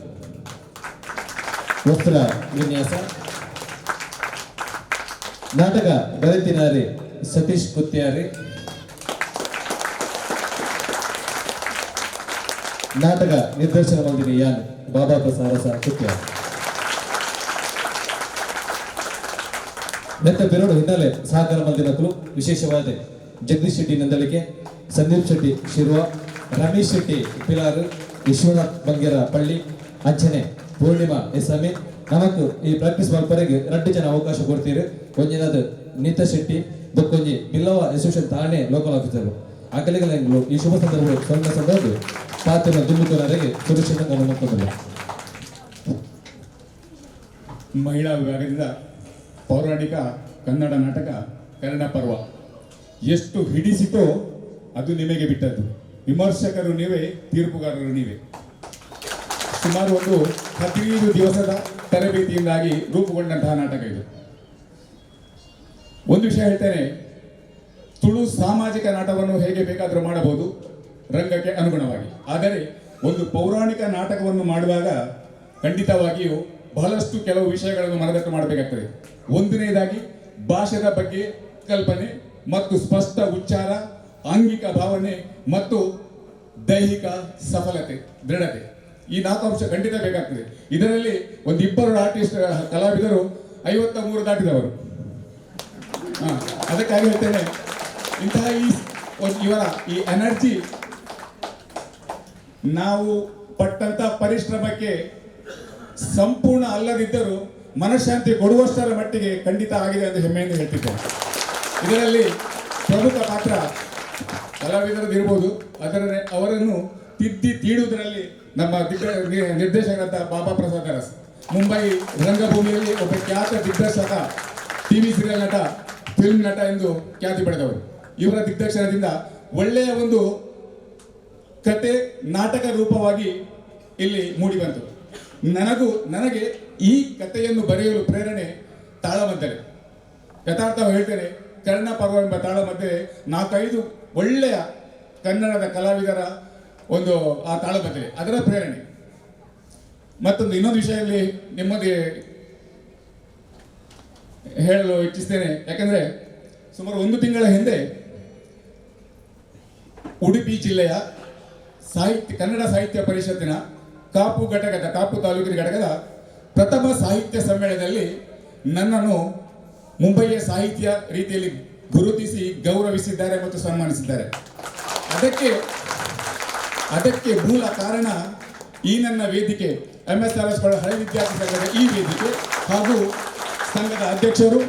ವಸ್ತ್ರ ವಿನ್ಯಾಸ. ನಾಟಕ ಬರೆತಿನಾರಿ ಸತೀಶ್ ಕುತ್ಯಾರಿ, ನಾಟಕ ನಿರ್ದೇಶನ ಮಾಡಿದ ಯಾನ್ ಬಾಬಾ ಪ್ರಸಾದ ಕುತ್ಯಾರಿ. ನೆತ್ತ ಬೆರಡು ಹಿನ್ನೆಲೆ ಸಹಕಾರ ಮಂದಿನಕಲು ವಿಶೇಷವಾದ ಜಗದೀಶ್ ಶೆಟ್ಟಿ ನಂದಳಿಕೆ, ಸಂದೀಪ್ ಶೆಟ್ಟಿ ಶಿರ್ವ, ರಮೇಶ್ ಶೆಟ್ಟಿ ಪಿಲಾರು, ವಿಶ್ವನಾಥ್ ಬಂಗೇರ ಪಳ್ಳಿ, ಅಂಚನೆ ಪೂರ್ಣಿಮಾ ಎಸ್ ಅಮೀನ್. ನಮಕ್ ಈ ಪ್ರಾಕ್ಟೀಸ್ ಮಾಡ್ಪರೆಗೆ 2 ಜನ ಅವಕಾಶ ಕೊಡ್ತೀರಿ. ಒಂಜಿನದ ನೀತಾ ಶೆಟ್ಟಿ ದೊಕ್ಕೊಂಜಿ ಬಿಲ್ಲವ ಅಸೋಸಿಯೇಷನ್ ತಾಣೆ ಲೋಕಲ್ ಆಫೀಸರು ಅಕಲಿಗಳ ಈ ಶುಭ ಸಂದರ್ಭ ಸಂದರ್ಭ ಪಾತ್ರ ದುಂಬುಕೋರರಿಗೆ ಸುರಕ್ಷಿತ ನೋಡ್ಕೊಂಡಿಲ್ಲ. ಮಹಿಳಾ ವಿಭಾಗದಿಂದ ಪೌರಾಣಿಕ ಕನ್ನಡ ನಾಟಕ ಕನ್ನಡ ಪರ್ವ ಎಷ್ಟು ಹಿಡಿಸಿತೋ ಅದು ನಿಮಗೆ ಬಿಟ್ಟದ್ದು. ವಿಮರ್ಶಕರು ನೀವೇ, ತೀರ್ಪುಗಾರರು ನೀವೇ. ಸುಮಾರು ಒಂದು 15 ದಿವಸದ ತರಬೇತಿಯಿಂದಾಗಿ ರೂಪುಗೊಂಡಂತಹ ನಾಟಕ ಇದು. ಒಂದು ವಿಷಯ ಹೇಳ್ತೇನೆ, ತುಳು ಸಾಮಾಜಿಕ ನಾಟಕವನ್ನು ಹೇಗೆ ಬೇಕಾದರೂ ಮಾಡಬಹುದು ರಂಗಕ್ಕೆ ಅನುಗುಣವಾಗಿ. ಆದರೆ ಒಂದು ಪೌರಾಣಿಕ ನಾಟಕವನ್ನು ಮಾಡುವಾಗ ಖಂಡಿತವಾಗಿಯೂ ಬಹಳಷ್ಟು ಕೆಲವು ವಿಷಯಗಳನ್ನು ಮನದಟ್ಟು ಮಾಡಬೇಕಾಗ್ತದೆ. ಒಂದನೇದಾಗಿ ಭಾಷೆಯ ಬಗ್ಗೆ ಕಲ್ಪನೆ ಮತ್ತು ಸ್ಪಷ್ಟ ಉಚ್ಚಾರ, ಆಂಗಿಕ ಭಾವನೆ ಮತ್ತು ದೈಹಿಕ ಸಫಲತೆ, ದೃಢತೆ, ಈ 4 ಅಂಶ ಖಂಡಿತ ಬೇಕಾಗ್ತದೆ. ಇದರಲ್ಲಿ ಒಂದು 2 ಆರ್ಟಿಸ್ಟ್ ಕಲಾವಿದರು 53 ದಾಟಿದವರು. ಅದಕ್ಕಾಗಿ ಹೇಳ್ತೇನೆ, ಇಂತಹ ಇವರ ಈ ಎನರ್ಜಿ ನಾವು ಪಟ್ಟಂತ ಪರಿಶ್ರಮಕ್ಕೆ ಸಂಪೂರ್ಣ ಅಲ್ಲದಿದ್ದರೂ ಮನಃಶಾಂತಿ ಕೊಡುವಷ್ಟರ ಮಟ್ಟಿಗೆ ಖಂಡಿತ ಆಗಿದೆ ಎಂದು ಹೆಮ್ಮೆಯಿಂದ ಹೇಳ್ತಿದ್ದೇನೆ. ಇದರಲ್ಲಿ ಪ್ರಮುಖ ಪಾತ್ರ ಕಲಾವಿದರದಿರ್ಬೋದು, ಅವರನ್ನು ತೀಡುವುದರಲ್ಲಿ ನಮ್ಮ ನಿರ್ದೇಶಕರಾದ ಬಾಬಾ ಪ್ರಸಾದ್ ಅರಸ್, ಮುಂಬೈ ರಂಗಭೂಮಿಯಲ್ಲಿ ಒಬ್ಬ ಖ್ಯಾತ ದಿಗ್ದರ್ಶಕ, ಟಿವಿ ಸೀರಿಯಲ್ ನಟ, ಫಿಲ್ಮ್ ನಟ ಎಂದು ಖ್ಯಾತಿ ಪಡೆದವರು. ಇವರ ದಿಗ್ದರ್ಶನದಿಂದ ಒಳ್ಳೆಯ ಒಂದು ಕತೆ ನಾಟಕ ರೂಪವಾಗಿ ಇಲ್ಲಿ ಮೂಡಿಬಂತು. ನನಗೆ ಈ ಕಥೆಯನ್ನು ಬರೆಯಲು ಪ್ರೇರಣೆ ತಾಳಮದ್ದಲೆ. ಯಥಾರ್ಥ ಹೇಳ್ತೇನೆ, ಕರ್ಣ ಪರ್ವ ಎಂಬ ತಾಳಮದ್ದಲೆ 4-5 ಒಳ್ಳೆಯ ಕನ್ನಡದ ಕಲಾವಿದರ ಒಂದು ಆ ತಾಳಮದ್ದಲೆ, ಅದರ ಪ್ರೇರಣೆ. ಮತ್ತೊಂದು ಇನ್ನೊಂದು ವಿಷಯದಲ್ಲಿ ನಿಮಗೆ ಹೇಳಲು ಇಚ್ಛಿಸ್ತೇನೆ. ಯಾಕಂದ್ರೆ ಸುಮಾರು 1 ತಿಂಗಳ ಹಿಂದೆ ಉಡುಪಿ ಜಿಲ್ಲೆಯ ಕನ್ನಡ ಸಾಹಿತ್ಯ ಪರಿಷತ್ತಿನ ಕಾಪು ತಾಲೂಕಿನ ಘಟಕದ ಪ್ರಥಮ ಸಾಹಿತ್ಯ ಸಮ್ಮೇಳನದಲ್ಲಿ ನನ್ನನ್ನು ಮುಂಬಯಿಯ ಸಾಹಿತ್ಯ ರೀತಿಯಲ್ಲಿ ಗುರುತಿಸಿ ಗೌರವಿಸಿದ್ದಾರೆ ಮತ್ತು ಸನ್ಮಾನಿಸಿದ್ದಾರೆ. ಅದಕ್ಕೆ ಮೂಲ ಕಾರಣ ಈ ನನ್ನ ವೇದಿಕೆ, MSRS ಹಳೆ ವಿದ್ಯಾರ್ಥಿ ಸಂಘದ ಈ ವೇದಿಕೆ ಹಾಗೂ ಸಂಘದ ಅಧ್ಯಕ್ಷರು,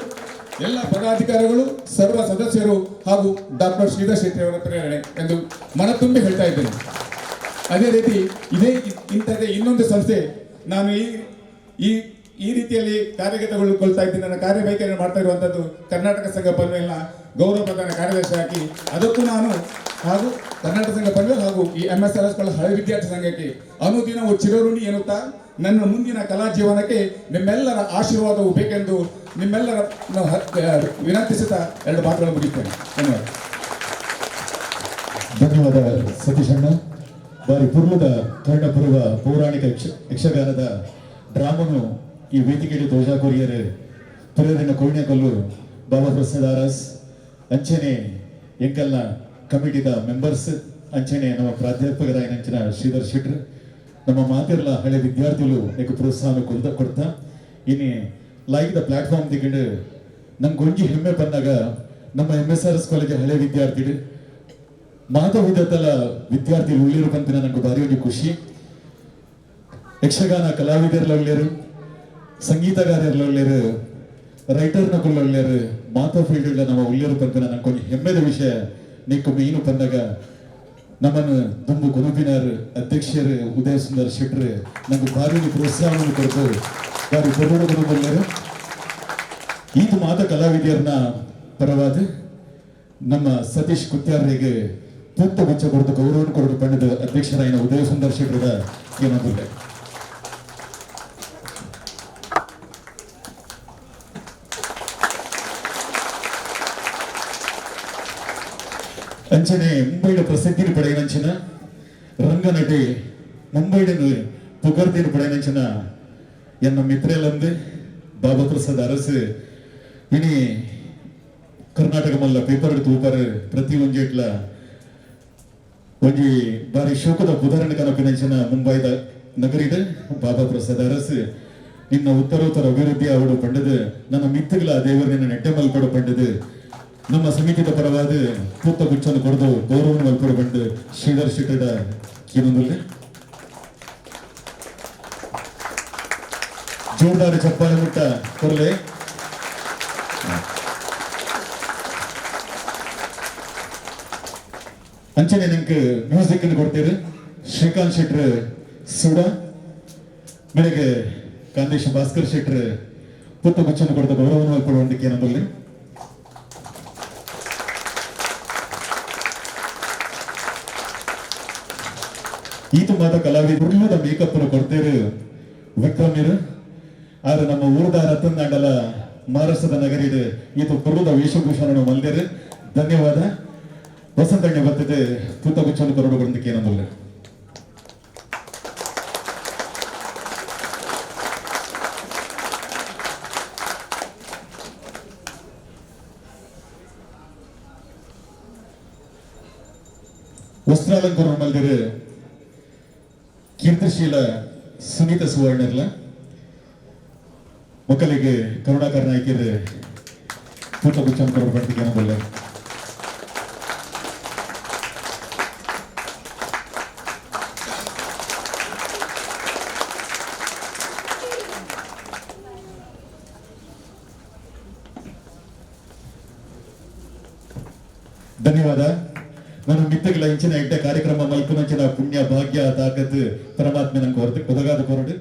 ಎಲ್ಲ ಪದಾಧಿಕಾರಿಗಳು, ಸರ್ವ ಸದಸ್ಯರು ಹಾಗೂ ಡಾಕ್ಟರ್ ಶ್ರೀಧರ್ ಶೆಟ್ಟಿ ಅವರ ಪ್ರೇರಣೆ ಎಂದು ಮನತುಂಬಿ ಹೇಳ್ತಾ ಇದ್ದೇನೆ. ಅದೇ ರೀತಿ ಇಂಥದ್ದೇ ಇನ್ನೊಂದು ಸಂಸ್ಥೆ ನಾನು ಈ ರೀತಿಯಲ್ಲಿ ಕಾರ್ಯಗತಗೊಳ್ತಾ ಇದ್ದೀನಿ. ನನ್ನ ಕಾರ್ಯವೈಖರಿಯನ್ನು ಮಾಡ್ತಾ ಇರುವಂಥದ್ದು ಕರ್ನಾಟಕ ಸಂಘ ಪನ್ವೇಲ್ನ ಗೌರವ ಪ್ರಧಾನ ಕಾರ್ಯದರ್ಶಿ ಹಾಕಿ, ಅದಕ್ಕೂ ನಾನು ಹಾಗೂ ಕರ್ನಾಟಕ ಸಂಘ ಪನ್ವೇಲ್ ಹಾಗೂ ಈ MSRS ಹಳೆ ವಿದ್ಯಾರ್ಥಿ ಸಂಘಕ್ಕೆ ಅನುದಿನವೂ ಚಿರಋಣಿ ಎನ್ನುತ್ತಾ ನನ್ನ ಮುಂದಿನ ಕಲಾ ಜೀವನಕ್ಕೆ ನಿಮ್ಮೆಲ್ಲರ ಆಶೀರ್ವಾದವು ಬೇಕೆಂದು ನಿಮ್ಮೆಲ್ಲರ ವಿನಂತಿಸುತ್ತಾ 2 ಮಾತುಗಳನ್ನು ಮುಗಿಸ್ತೇನೆ. ಧನ್ಯವಾದ ಸತೀಶ್ ಅಣ್ಣ. ಬಾರಿ ಪೂರ್ವದ ಕರ್ಣಪೂರ್ವ ಪೌರಾಣಿಕ ಯಕ್ಷಗಾನದ ಡ್ರಾಮನು ಈ ವೇದಿಕೆಯಲ್ಲಿ ತೋಜಾ ಕೊರಿಯರ್ ಪ್ರೇರಣ ಕೊಲ್ಲು ಬಾಬಾ ಪ್ರಸಾದ್ ಅರಸ್, ಅಂಚನೆ ಎಂಕಲ್ನ ಕಮಿಟಿದ ಮೆಂಬರ್ಸ್, ಅಂಚನೆ ನಮ್ಮ ಪ್ರಾಧ್ಯಾಪಕರಾಯ ಅಂಚಿನ ಶ್ರೀಧರ್ ಶೆಟ್ರ್, ನಮ್ಮ ಮಾತಿರಲ ಹಳೆ ವಿದ್ಯಾರ್ಥಿಗಳು ಯಾಕೆ ಪ್ರೋತ್ಸಾಹ ಕೊಡ್ತಾ ಇನ್ನೇ ಲೈಕ್ ದ ಪ್ಲಾಟ್ಫಾರ್ಮ್ ದಿಗಂಡು ನಂಗೆ ಒಂಜಿ ಹೆಮ್ಮೆ ಬಂದಾಗ ನಮ್ಮ MSRS ಕಾಲೇಜ್ ಹಳೆ ವಿದ್ಯಾರ್ಥಿಗಳು ಮಾಧವಿದತ್ತಲ ವಿದ್ಯಾರ್ಥಿಗಳು ಉಳ್ಳೇರು ಬಂತಿನ ನಂಗೆ ಭಾರಿ ಒಂದು ಖುಷಿ. ಯಕ್ಷಗಾನ ಕಲಾವಿದರೆಲ್ಲ ಒಳ್ಳೆಯರು, ಸಂಗೀತಗಾರರೆಲ್ಲ ಒಳ್ಳೆಯರು, ರೈಟರ್ನ ಒಳ್ಳೆಯರು, ಮಾತಾ ಫೀಲ್ಡ್ ನಮ್ಮ ಉಳ್ಳೇರು ಬಂತಿನ ನಂಗೆ ಒಂದು ಹೆಮ್ಮೆದ ವಿಷಯ. ನೀನು ಮೀನು ಬಂದಾಗ ನಮ್ಮನ್ನು ತುಂಬು ಗುರುಬಿನಾರ್ ಅಧ್ಯಕ್ಷರು ಉದಯ ಸುಂದರ್ ಶೆಟ್ರು ನಂಗೆ ಭಾರಿ ಪ್ರೋತ್ಸಾಹವನ್ನು ಕೊಡ್ತು ಬಾರಿ ಕೊರೋಡು ಗುರುಬಲ್ಲರು ಈತ ಮಾತ ಕಲಾವಿದರನ್ನ ಪರವಾದ ನಮ್ಮ ಸತೀಶ್ ಕುತ್ಯಾರ್ರಿಗೆ ಪುತ್ತ ಗುಚ್ಚ ಕೊಡ್ತು ಗೌರವ ಕೊರಡು ಪಂಡದ ಅಧ್ಯಕ್ಷರಾಯಿನ ಉದಯ ಸುಂದರ್ ಶೆಟ್ರದ ಏನಾದಿಲ್ಲ ಅಂಚನೆ ಮುಂಬೈನ ಪ್ರಸಿದ್ಧಿನ ಪಡೆಯನಂಚಿನ ರಂಗನಟಿ ಮುಂಬೈನ ಪುಗರ್ದಿನ ಪಡೆಯನಂಚಿನ ಎನ್ನ ಮಿತ್ರಲಂದು ಬಾಬಾ ಪ್ರಸಾದ್ ಅರಸು ಇನಿ ಕರ್ನಾಟಕ ಮಲ್ಲ ಪೇಪರ್ ತೂಪರ್ ಪ್ರತಿ ಒಂಜೇಟ್ಲ ಒಂಜಿ ಬಾರಿ ಶೋಕದ ಉದಾಹರಣೆ ಕನಪಿನಂಚಿನ ಮುಂಬೈದ ನಗರಿದ ಬಾಬಾ ಪ್ರಸಾದ್ ಅರಸು ನಿನ್ನ ಉತ್ತರೋತ್ತರ ಅಭಿವೃದ್ಧಿ ಅವಡು ಪಂಡದು ನನ್ನ ಮಿತ್ತಗಳ ದೇವರು ನಿನ್ನ ನೆಟ್ಟೆ ಮಲ್ಪಡು ಪಂಡದು ನಮ್ಮ ಸಮಿತಿದ ಪರವಾದ ಪೂತ್ತ ಗುಚ್ಚನ್ನು ಕೊಡದು ಗೌರವ ಮಲ್ಪಡು ಪಂಡು ಶ್ರೀಧರ್ ಶೆಟ್ಟದ ಏನೊಂದಿಲ್ಲ ಜೋರ್ದಾರ ಚಪ್ಪಾಳೆ ಮುಟ್ಟ ಕೊರಲೆ ಅಂಚನೆ ನಿಂಗೆ ಮ್ಯೂಸಿಕ್ ಅನ್ನು ಕೊಡ್ತೀರಿ ಶ್ರೀಕಾಂತ್ ಶೆಟ್ರ್ ಸುಡ ಬೆಳಗ್ಗೆ ಕಾಂದೇಶ್ ಭಾಸ್ಕರ್ ಶೆಟ್ರ್ ಪುತ್ತ ಗುಚ್ಚನ್ನು ಕೊಡ್ತ ಗೌರವವನ್ನು ಮಲ್ಪಡುವಂತಕ್ಕೆ ಏನೊಂದಿಲ್ಲ ಈತ ಮಾತ ಕಲಾವಿದ ಮೇಕಪ್ ಕೊಡ್ತೇರು ವಿಕ್ರಮಿರು ಆದ್ರೆ ನಮ್ಮ ಊರದ ರತನ್ ದಾಂಡಲ ಮಹಾರಾಷ್ಟ್ರದ ನಗರಿಡು ಈತ ಪುರ್ರದ ವೇಷಭೂಷಣ ಮಲ್ದೇರು ಧನ್ಯವಾದ ವಸಂತಣ್ಣ ಬರ್ತದೆ ಪುತ್ತ ಗುಚ್ಚನ್ನು ಕೊರಡು ಬಂದಕ್ಕೆ ಏನಂದಿಲ್ಲ ವಸ್ತ್ರಾಲಂಕಾರ ಮಲ್ದೇರು ಕೀರ್ತಿಶೀಲ ಸುನೀತ ಸುವರ್ಣರ್ಲ ಮಕ್ಕಳಿಗೆ ಕರುಣಾಕರ ನಾಯಕರು ಪುಟ್ಟ ಗುಚ್ಚನ್ನು ಕೊರಡು ಬಂದಕ್ಕೆ ಏನಂದಿಲ್ಲ ಧನ್ಯವಾದ ನಾನು ಮಿತ್ತಗಳ ಇಂಚಿನ ಇಟ್ಟ ಕಾರ್ಯಕ್ರಮ ಮಲ್ಪುನಂಚಿನ ಪುಣ್ಯ ಭಾಗ್ಯ ತಾಕತ್ ಪರಮಾತ್ಮ ನಂಗೆ ಹೊರತು ಒದಗಾದ ಕೊರಡು